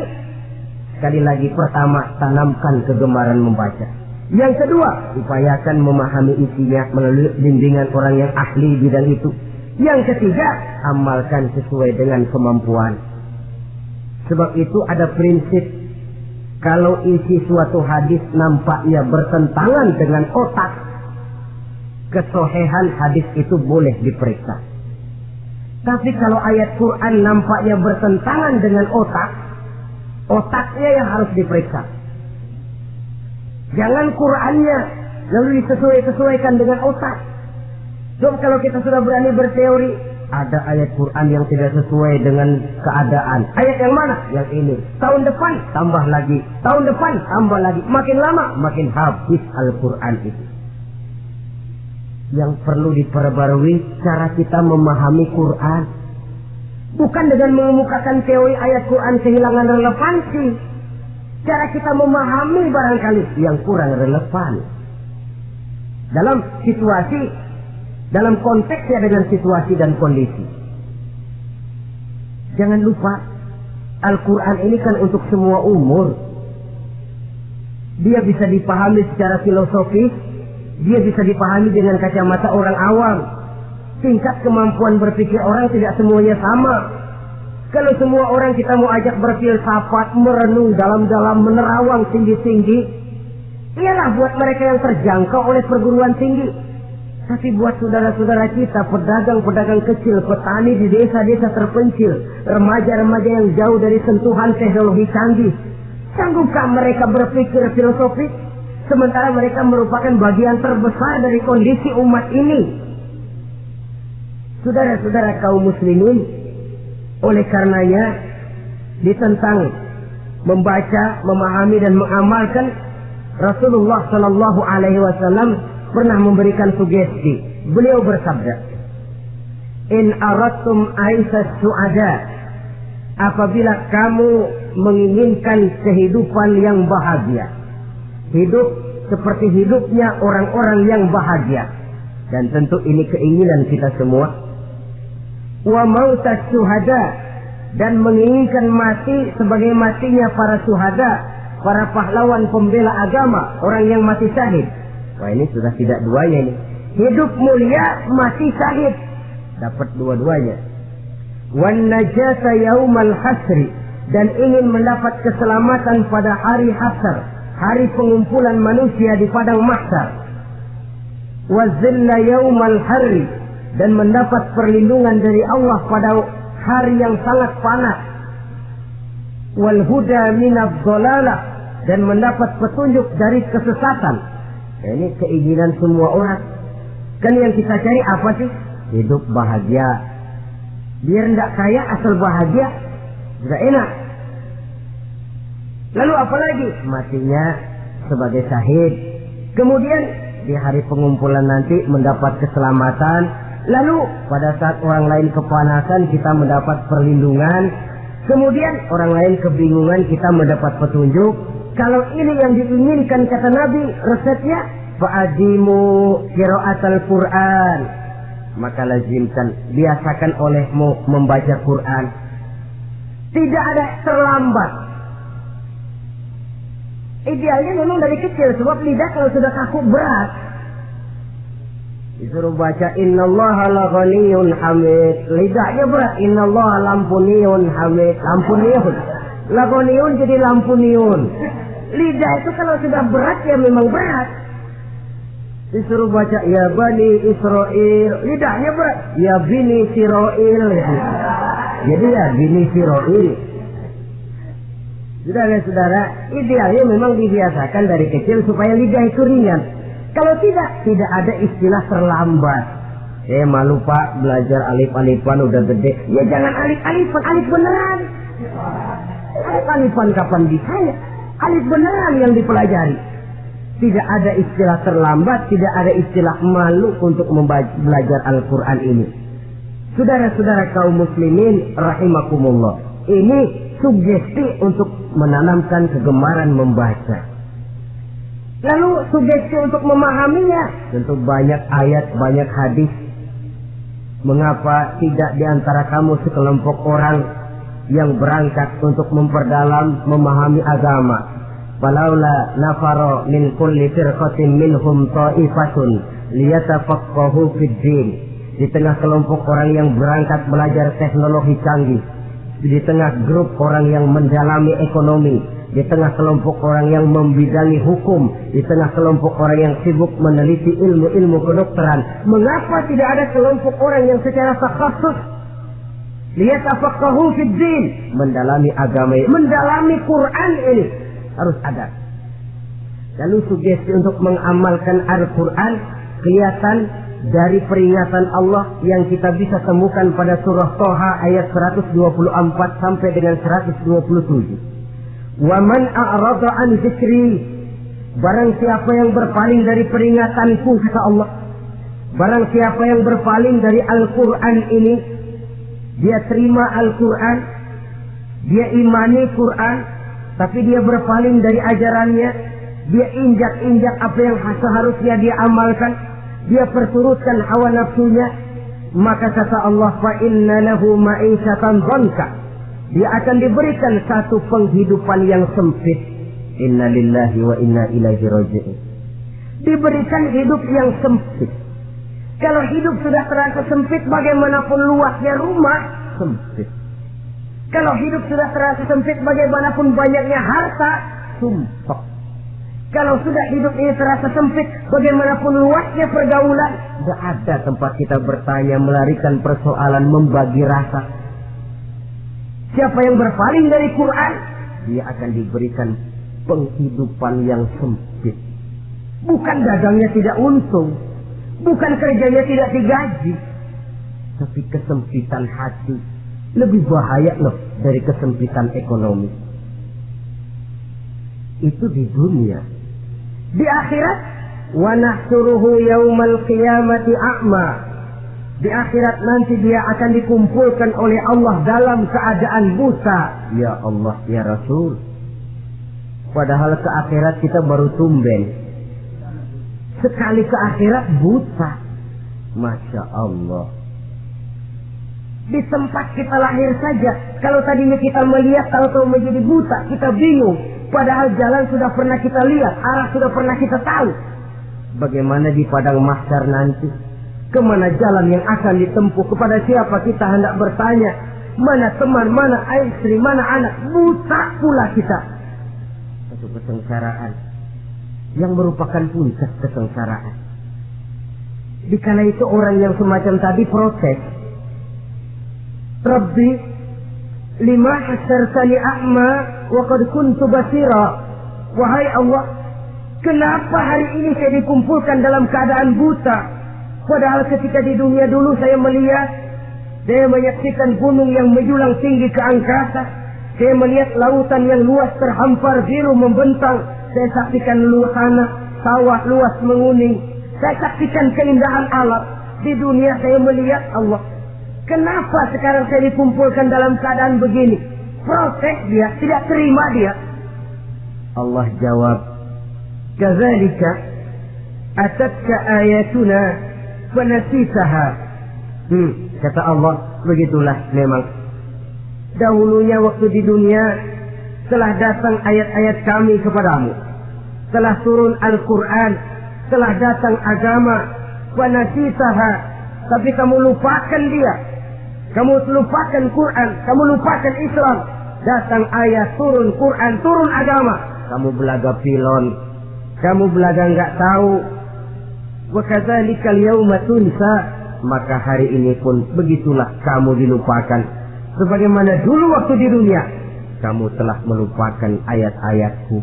sekali lagi, pertama, tanamkan kegemaran membaca. Yang kedua, upayakan memahami isinya melalui bimbingan orang yang ahli bidang itu. Yang ketiga, amalkan sesuai dengan kemampuan. Sebab itu ada prinsip, kalau isi suatu hadis nampaknya bertentangan dengan otak, kesohihan hadis itu boleh diperiksa. Tapi kalau ayat Quran nampaknya bertentangan dengan otak, otaknya yang harus diperiksa. Jangan Qurannya lalu disesuaikan dengan otak. Coba kalau kita sudah berani berteori, ada ayat Quran yang tidak sesuai dengan keadaan. Ayat yang mana? Yang ini. Tahun depan tambah lagi. Tahun depan tambah lagi. Makin lama makin habis Al-Quran itu. Yang perlu diperbarui cara kita memahami Quran. Bukan dengan mengemukakan teori ayat Quran kehilangan relevansi. Cara kita memahami barangkali yang kurang relevan. Dalam situasi, dalam konteksnya dengan situasi dan kondisi. Jangan lupa, Al-Quran ini kan untuk semua umur. Dia bisa dipahami secara filosofis, dia bisa dipahami dengan kacamata orang awam. Tingkat kemampuan berpikir orang tidak semuanya sama. Kalau semua orang kita mau ajak berfilsafat, merenung dalam-dalam, menerawang tinggi-tinggi, ialah buat mereka yang terjangkau oleh perguruan tinggi. Tapi buat saudara-saudara kita, pedagang-pedagang kecil, petani di desa-desa terpencil, remaja-remaja yang jauh dari sentuhan teknologi canggih, sanggupkah mereka berpikir filosofis? Sementara mereka merupakan bagian terbesar dari kondisi umat ini. Saudara-saudara kaum muslimin, oleh karenanya ditentang membaca, memahami dan mengamalkan. Rasulullah Shallallahu Alaihi Wasallam pernah memberikan sugesti. Beliau bersabda, "In aradtum aisas su'ada," apabila kamu menginginkan kehidupan yang bahagia, hidup seperti hidupnya orang-orang yang bahagia, dan tentu ini keinginan kita semua. Wa mautas syuhada, dan menginginkan mati sebagai matinya para syuhada, para pahlawan pembela agama, orang yang mati syahid. Wah, ini sudah tidak duanya ini. Hidup mulia, mati syahid, dapat dua-duanya. Wan najasa yaumal hasri, dan ingin mendapat keselamatan pada hari hasar, hari pengumpulan manusia di padang mahsyar. Wa zilla yaumal harri, dan mendapat perlindungan dari Allah pada hari yang sangat panas. Wal huda minadh dhalalah, dan mendapat petunjuk dari kesesatan. Ini keinginan semua orang. Kan yang kita cari apa sih? Hidup bahagia. Biar tidak kaya asal bahagia, sudah enak. Lalu apa lagi? Matinya sebagai syahid. Kemudian di hari pengumpulan nanti mendapat keselamatan. Lalu pada saat orang lain kepanasan kita mendapat perlindungan. Kemudian orang lain kebingungan kita mendapat petunjuk. Kalau ini yang diinginkan kata Nabi, resepnya fa'adimu qiraatal Quran, maka lazimkan, biasakan olehmu membaca Quran. Tidak ada terlambat. Idealnya memang dari kecil, sebab lidah kalau sudah kaku berat. Disuruh baca innallaha laghaniyun hamid, lidahnya berat. Innallaha lampuniyun hamid, lampuniyun, laghaniyun jadi lampuniyun. Lidah itu kalau sudah berat ya memang berat. Disuruh baca ya bani Israel, lidahnya berat. Ya bini Siroil, jadi ya bini Siroil. Saudara-saudara, idealnya memang dibiasakan dari kecil supaya lidah itu ringan. Kalau tidak ada istilah terlambat. Malu pak, belajar alif-alifan udah gede. Ya jangan alif-alifan, alif beneran. Alif-alifan kapan bisa ya? Alif beneran yang dipelajari. Tidak ada istilah terlambat, tidak ada istilah malu untuk belajar Al-Quran ini. Saudara-saudara kaum muslimin rahimakumullah, ini sugesti untuk menanamkan kegemaran membaca. Lalu sugesti untuk memahaminya, tentu banyak ayat, banyak hadis. Mengapa tidak diantara kamu sekelompok orang yang berangkat untuk memperdalam, memahami agama? Falaula nafaro min kulli firqatin minhum ta'ifatun liyatafaqahu fid din. Di tengah kelompok orang yang berangkat belajar teknologi canggih, di tengah grup orang yang mendalami ekonomi, di tengah kelompok orang yang membidangi hukum, di tengah kelompok orang yang sibuk meneliti ilmu-ilmu kedokteran, mengapa tidak ada kelompok orang yang secara takhassus Liyatafaqahu fid din, mendalami agama, mendalami Quran ini harus ada. Lalu sugesti untuk mengamalkan Al-Quran kelihatan dari peringatan Allah yang kita bisa temukan pada surah Toha ayat 124 sampai dengan 127. Wa man a'rada an dzikri, barang siapa yang berpaling dari peringatanku, kata Allah, barang siapa yang berpaling dari Al-Quran ini, dia terima Al-Quran, dia imani Quran, tapi dia berpaling dari ajarannya, dia injak-injak apa yang seharusnya dia amalkan, dia perturutkan hawa nafsunya, maka kata Allah, fa inna lahu ma'isyatan dhanka, dia akan diberikan satu penghidupan yang sempit. Inna lillahi wa inna ilaihi raji'un. Diberikan hidup yang sempit. Kalau hidup sudah terasa sempit, bagaimanapun luasnya rumah, sempit. Kalau hidup sudah terasa sempit, bagaimanapun banyaknya harta, sumpah. Kalau sudah hidup ini terasa sempit, bagaimanapun luasnya pergaulan, tidak ada tempat kita bertanya, melarikan persoalan, membagi rasa. Siapa yang berpaling dari Quran, dia akan diberikan penghidupan yang sempit. Bukan dagangnya tidak untung, bukan kerjanya tidak digaji, tapi kesempitan hati lebih bahaya loh dari kesempitan ekonomi. Itu di dunia. Di akhirat, wa nahsuruhu yaumal qiyamati a'ma. Di akhirat nanti dia akan dikumpulkan oleh Allah dalam keadaan buta. Ya Allah, ya Rasul. Padahal ke akhirat kita baru tumben. Sekali ke akhirat buta. Masya Allah. Di tempat kita lahir saja, kalau tadinya kita melihat, tahu-tahu menjadi buta, kita bingung. Padahal jalan sudah pernah kita lihat, arah sudah pernah kita tahu. Bagaimana di padang mahsyar nanti? Kemana jalan yang akan ditempuh? Kepada siapa kita hendak bertanya? Mana teman, mana istri, mana anak? Buta pula kita. Satu kesengsaraan yang merupakan puncak kesengsaraan. Dikala itu orang yang semacam tadi protes. Rabbi, lima hasyartani a'ma wa qad kuntu basira. Wahai Allah, kenapa hari ini saya dikumpulkan dalam keadaan buta? Padahal ketika di dunia dulu saya melihat, saya menyaksikan gunung yang menjulang tinggi ke angkasa, saya melihat lautan yang luas terhampar biru membentang, saya saksikan luasana sawah luas menguning, saya saksikan keindahan alam. Di dunia saya melihat Allah. Kenapa sekarang saya dikumpulkan dalam keadaan begini? Protes dia, tidak terima dia. Allah jawab, kadzalika atatka ayatuna fanasitaha. Kata Allah, begitulah memang. Dahulunya waktu di dunia telah datang ayat-ayat kami kepadamu, telah turun Al-Quran, telah datang agama, fanasitaha, tapi kamu lupakan dia. Kamu lupakan Quran, kamu lupakan Islam. Datang ayat, turun Quran, turun agama, kamu belaga pilon, kamu belaga nggak tahu. Wa kadzalikal yauma tunsa, maka hari ini pun begitulah kamu dilupakan. Sebagaimana dulu waktu di dunia kamu telah melupakan ayat-ayatku,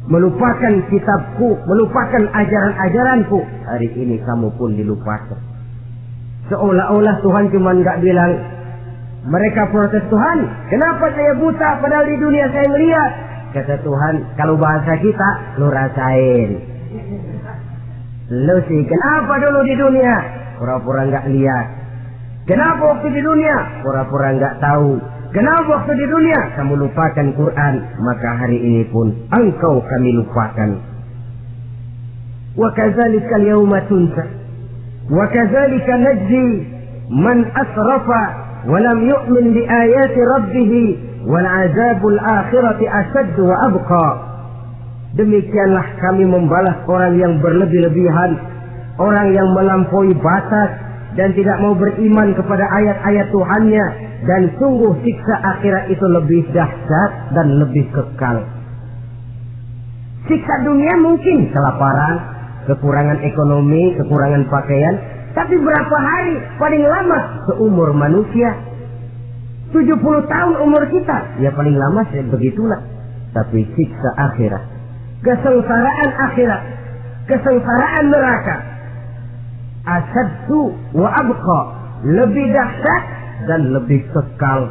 melupakan kitabku, melupakan ajaran-ajaranku. Hari ini kamu pun dilupakan. Seolah-olah Tuhan cuma nggak bilang, mereka protes, Tuhan, kenapa saya buta padahal di dunia saya melihat? Kata Tuhan, kalau bahasa kita, lu rasain. Lu sih, kenapa dulu di dunia? Pura-pura nggak lihat. Kenapa waktu di dunia? Pura-pura nggak tahu. Kenapa waktu di dunia? Kamu lupakan Quran, maka hari ini pun engkau kami lupakan. Wa kadzalika al-yawma tunsa. Wa kadzalika najzi man asrafa wa lam yu'min bi ayati rabbih wal 'adzabul akhirati ashadd wa abqa. Demikianlah kami membalas orang yang berlebih-lebihan, orang yang melampaui batas dan tidak mau beriman kepada ayat-ayat Tuhannya, dan sungguh siksa akhirat itu lebih dahsyat dan lebih kekal. Siksa dunia mungkin kelaparan, kekurangan ekonomi, kekurangan pakaian, tapi berapa hari paling lama seumur manusia. 70 tahun umur kita, ya paling lama begitulah. Tapi siksa akhirat, kesengsaraan akhirat, kesengsaraan neraka, asyaddu wa abqa, lebih dahsyat dan lebih kekal.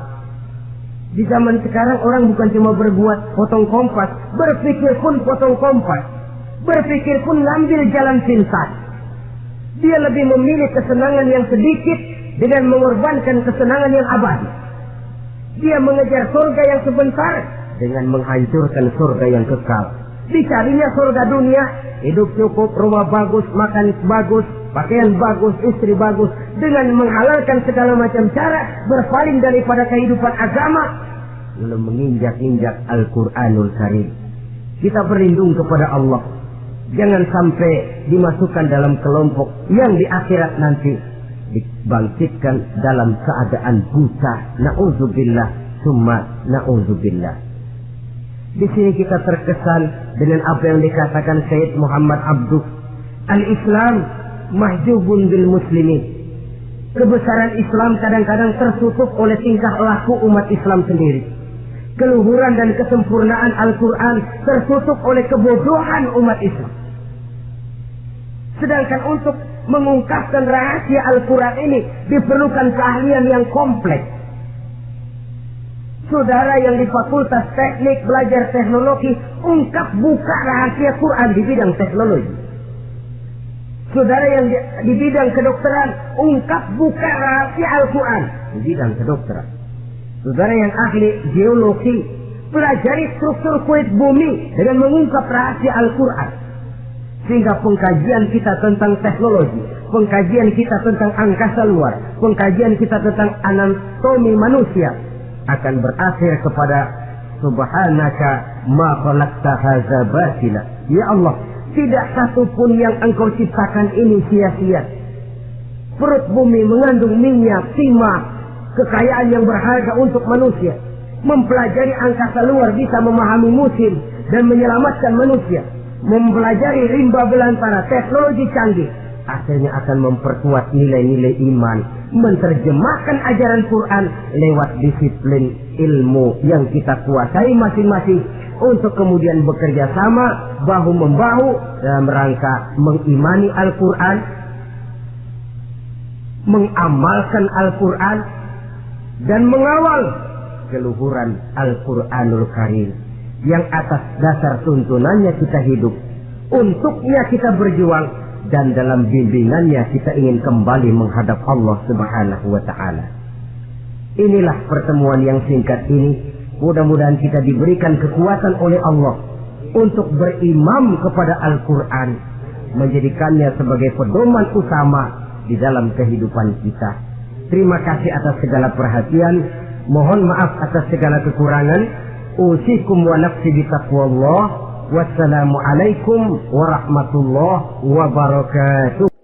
Di zaman sekarang orang bukan cuma berbuat potong kompas, berpikir pun potong kompas, berpikir pun ngambil jalan pintas. Dia lebih memilih kesenangan yang sedikit dengan mengorbankan kesenangan yang abadi. Dia mengejar surga yang sebentar dengan menghancurkan surga yang kekal. Dicarinya surga dunia, hidup cukup, rumah bagus, makan bagus, pakaian bagus, istri bagus, dengan menghalalkan segala macam cara, berpaling daripada kehidupan agama, lalu menginjak-injak Al-Quranul Karim. Kita berlindung kepada Allah, jangan sampai dimasukkan dalam kelompok yang di akhirat nanti dibangkitkan dalam keadaan buta. Na'udzubillah, summa na'udzubillah. Di sini kita terkesan dengan apa yang dikatakan Sayyid Muhammad Abduh, al-Islam mahjubun bil muslimin. Kebesaran Islam kadang-kadang tertutup oleh tingkah laku umat Islam sendiri. Keluhuran dan kesempurnaan Al-Quran tertutup oleh kebodohan umat Islam. Sedangkan untuk mengungkapkan rahasia Al-Quran ini diperlukan keahlian yang kompleks. Saudara yang di Fakultas Teknik belajar teknologi, ungkap buka rahasia Quran di bidang teknologi. Saudara yang di bidang kedokteran, ungkap buka rahasia Al-Quran di bidang kedokteran. Saudara yang ahli geologi, pelajari struktur kulit bumi dengan mengungkap rahasia Al-Quran. Sehingga pengkajian kita tentang teknologi, pengkajian kita tentang angkasa luar, pengkajian kita tentang anatomi manusia akan berakhir kepada subhanaka ma khalaqta hadza batila. Ya Allah, tidak satu pun yang engkau ciptakan ini sia-sia. Perut bumi mengandung minyak, timah, kekayaan yang berharga untuk manusia. Mempelajari angkasa luar bisa memahami musim dan menyelamatkan manusia. Mempelajari rimba belantara, teknologi canggih, akhirnya akan memperkuat nilai-nilai iman, menerjemahkan ajaran Quran lewat disiplin ilmu yang kita kuasai masing-masing untuk kemudian bekerja sama bahu-membahu dalam rangka mengimani Al-Quran, mengamalkan Al-Quran, dan mengawal keluhuran Al-Quranul Karim yang atas dasar tuntunannya kita hidup, untuknya kita berjuang, dan dalam bimbingannya kita ingin kembali menghadap Allah Subhanahu wa ta'ala. Inilah pertemuan yang singkat ini. Mudah-mudahan kita diberikan kekuatan oleh Allah untuk berimam kepada Al-Quran, menjadikannya sebagai pedoman utama di dalam kehidupan kita. Terima kasih atas segala perhatian. Mohon maaf atas segala kekurangan. Usikum wa nafsi bitaqwallah. Wassalamualaikum warahmatullahi wabarakatuh.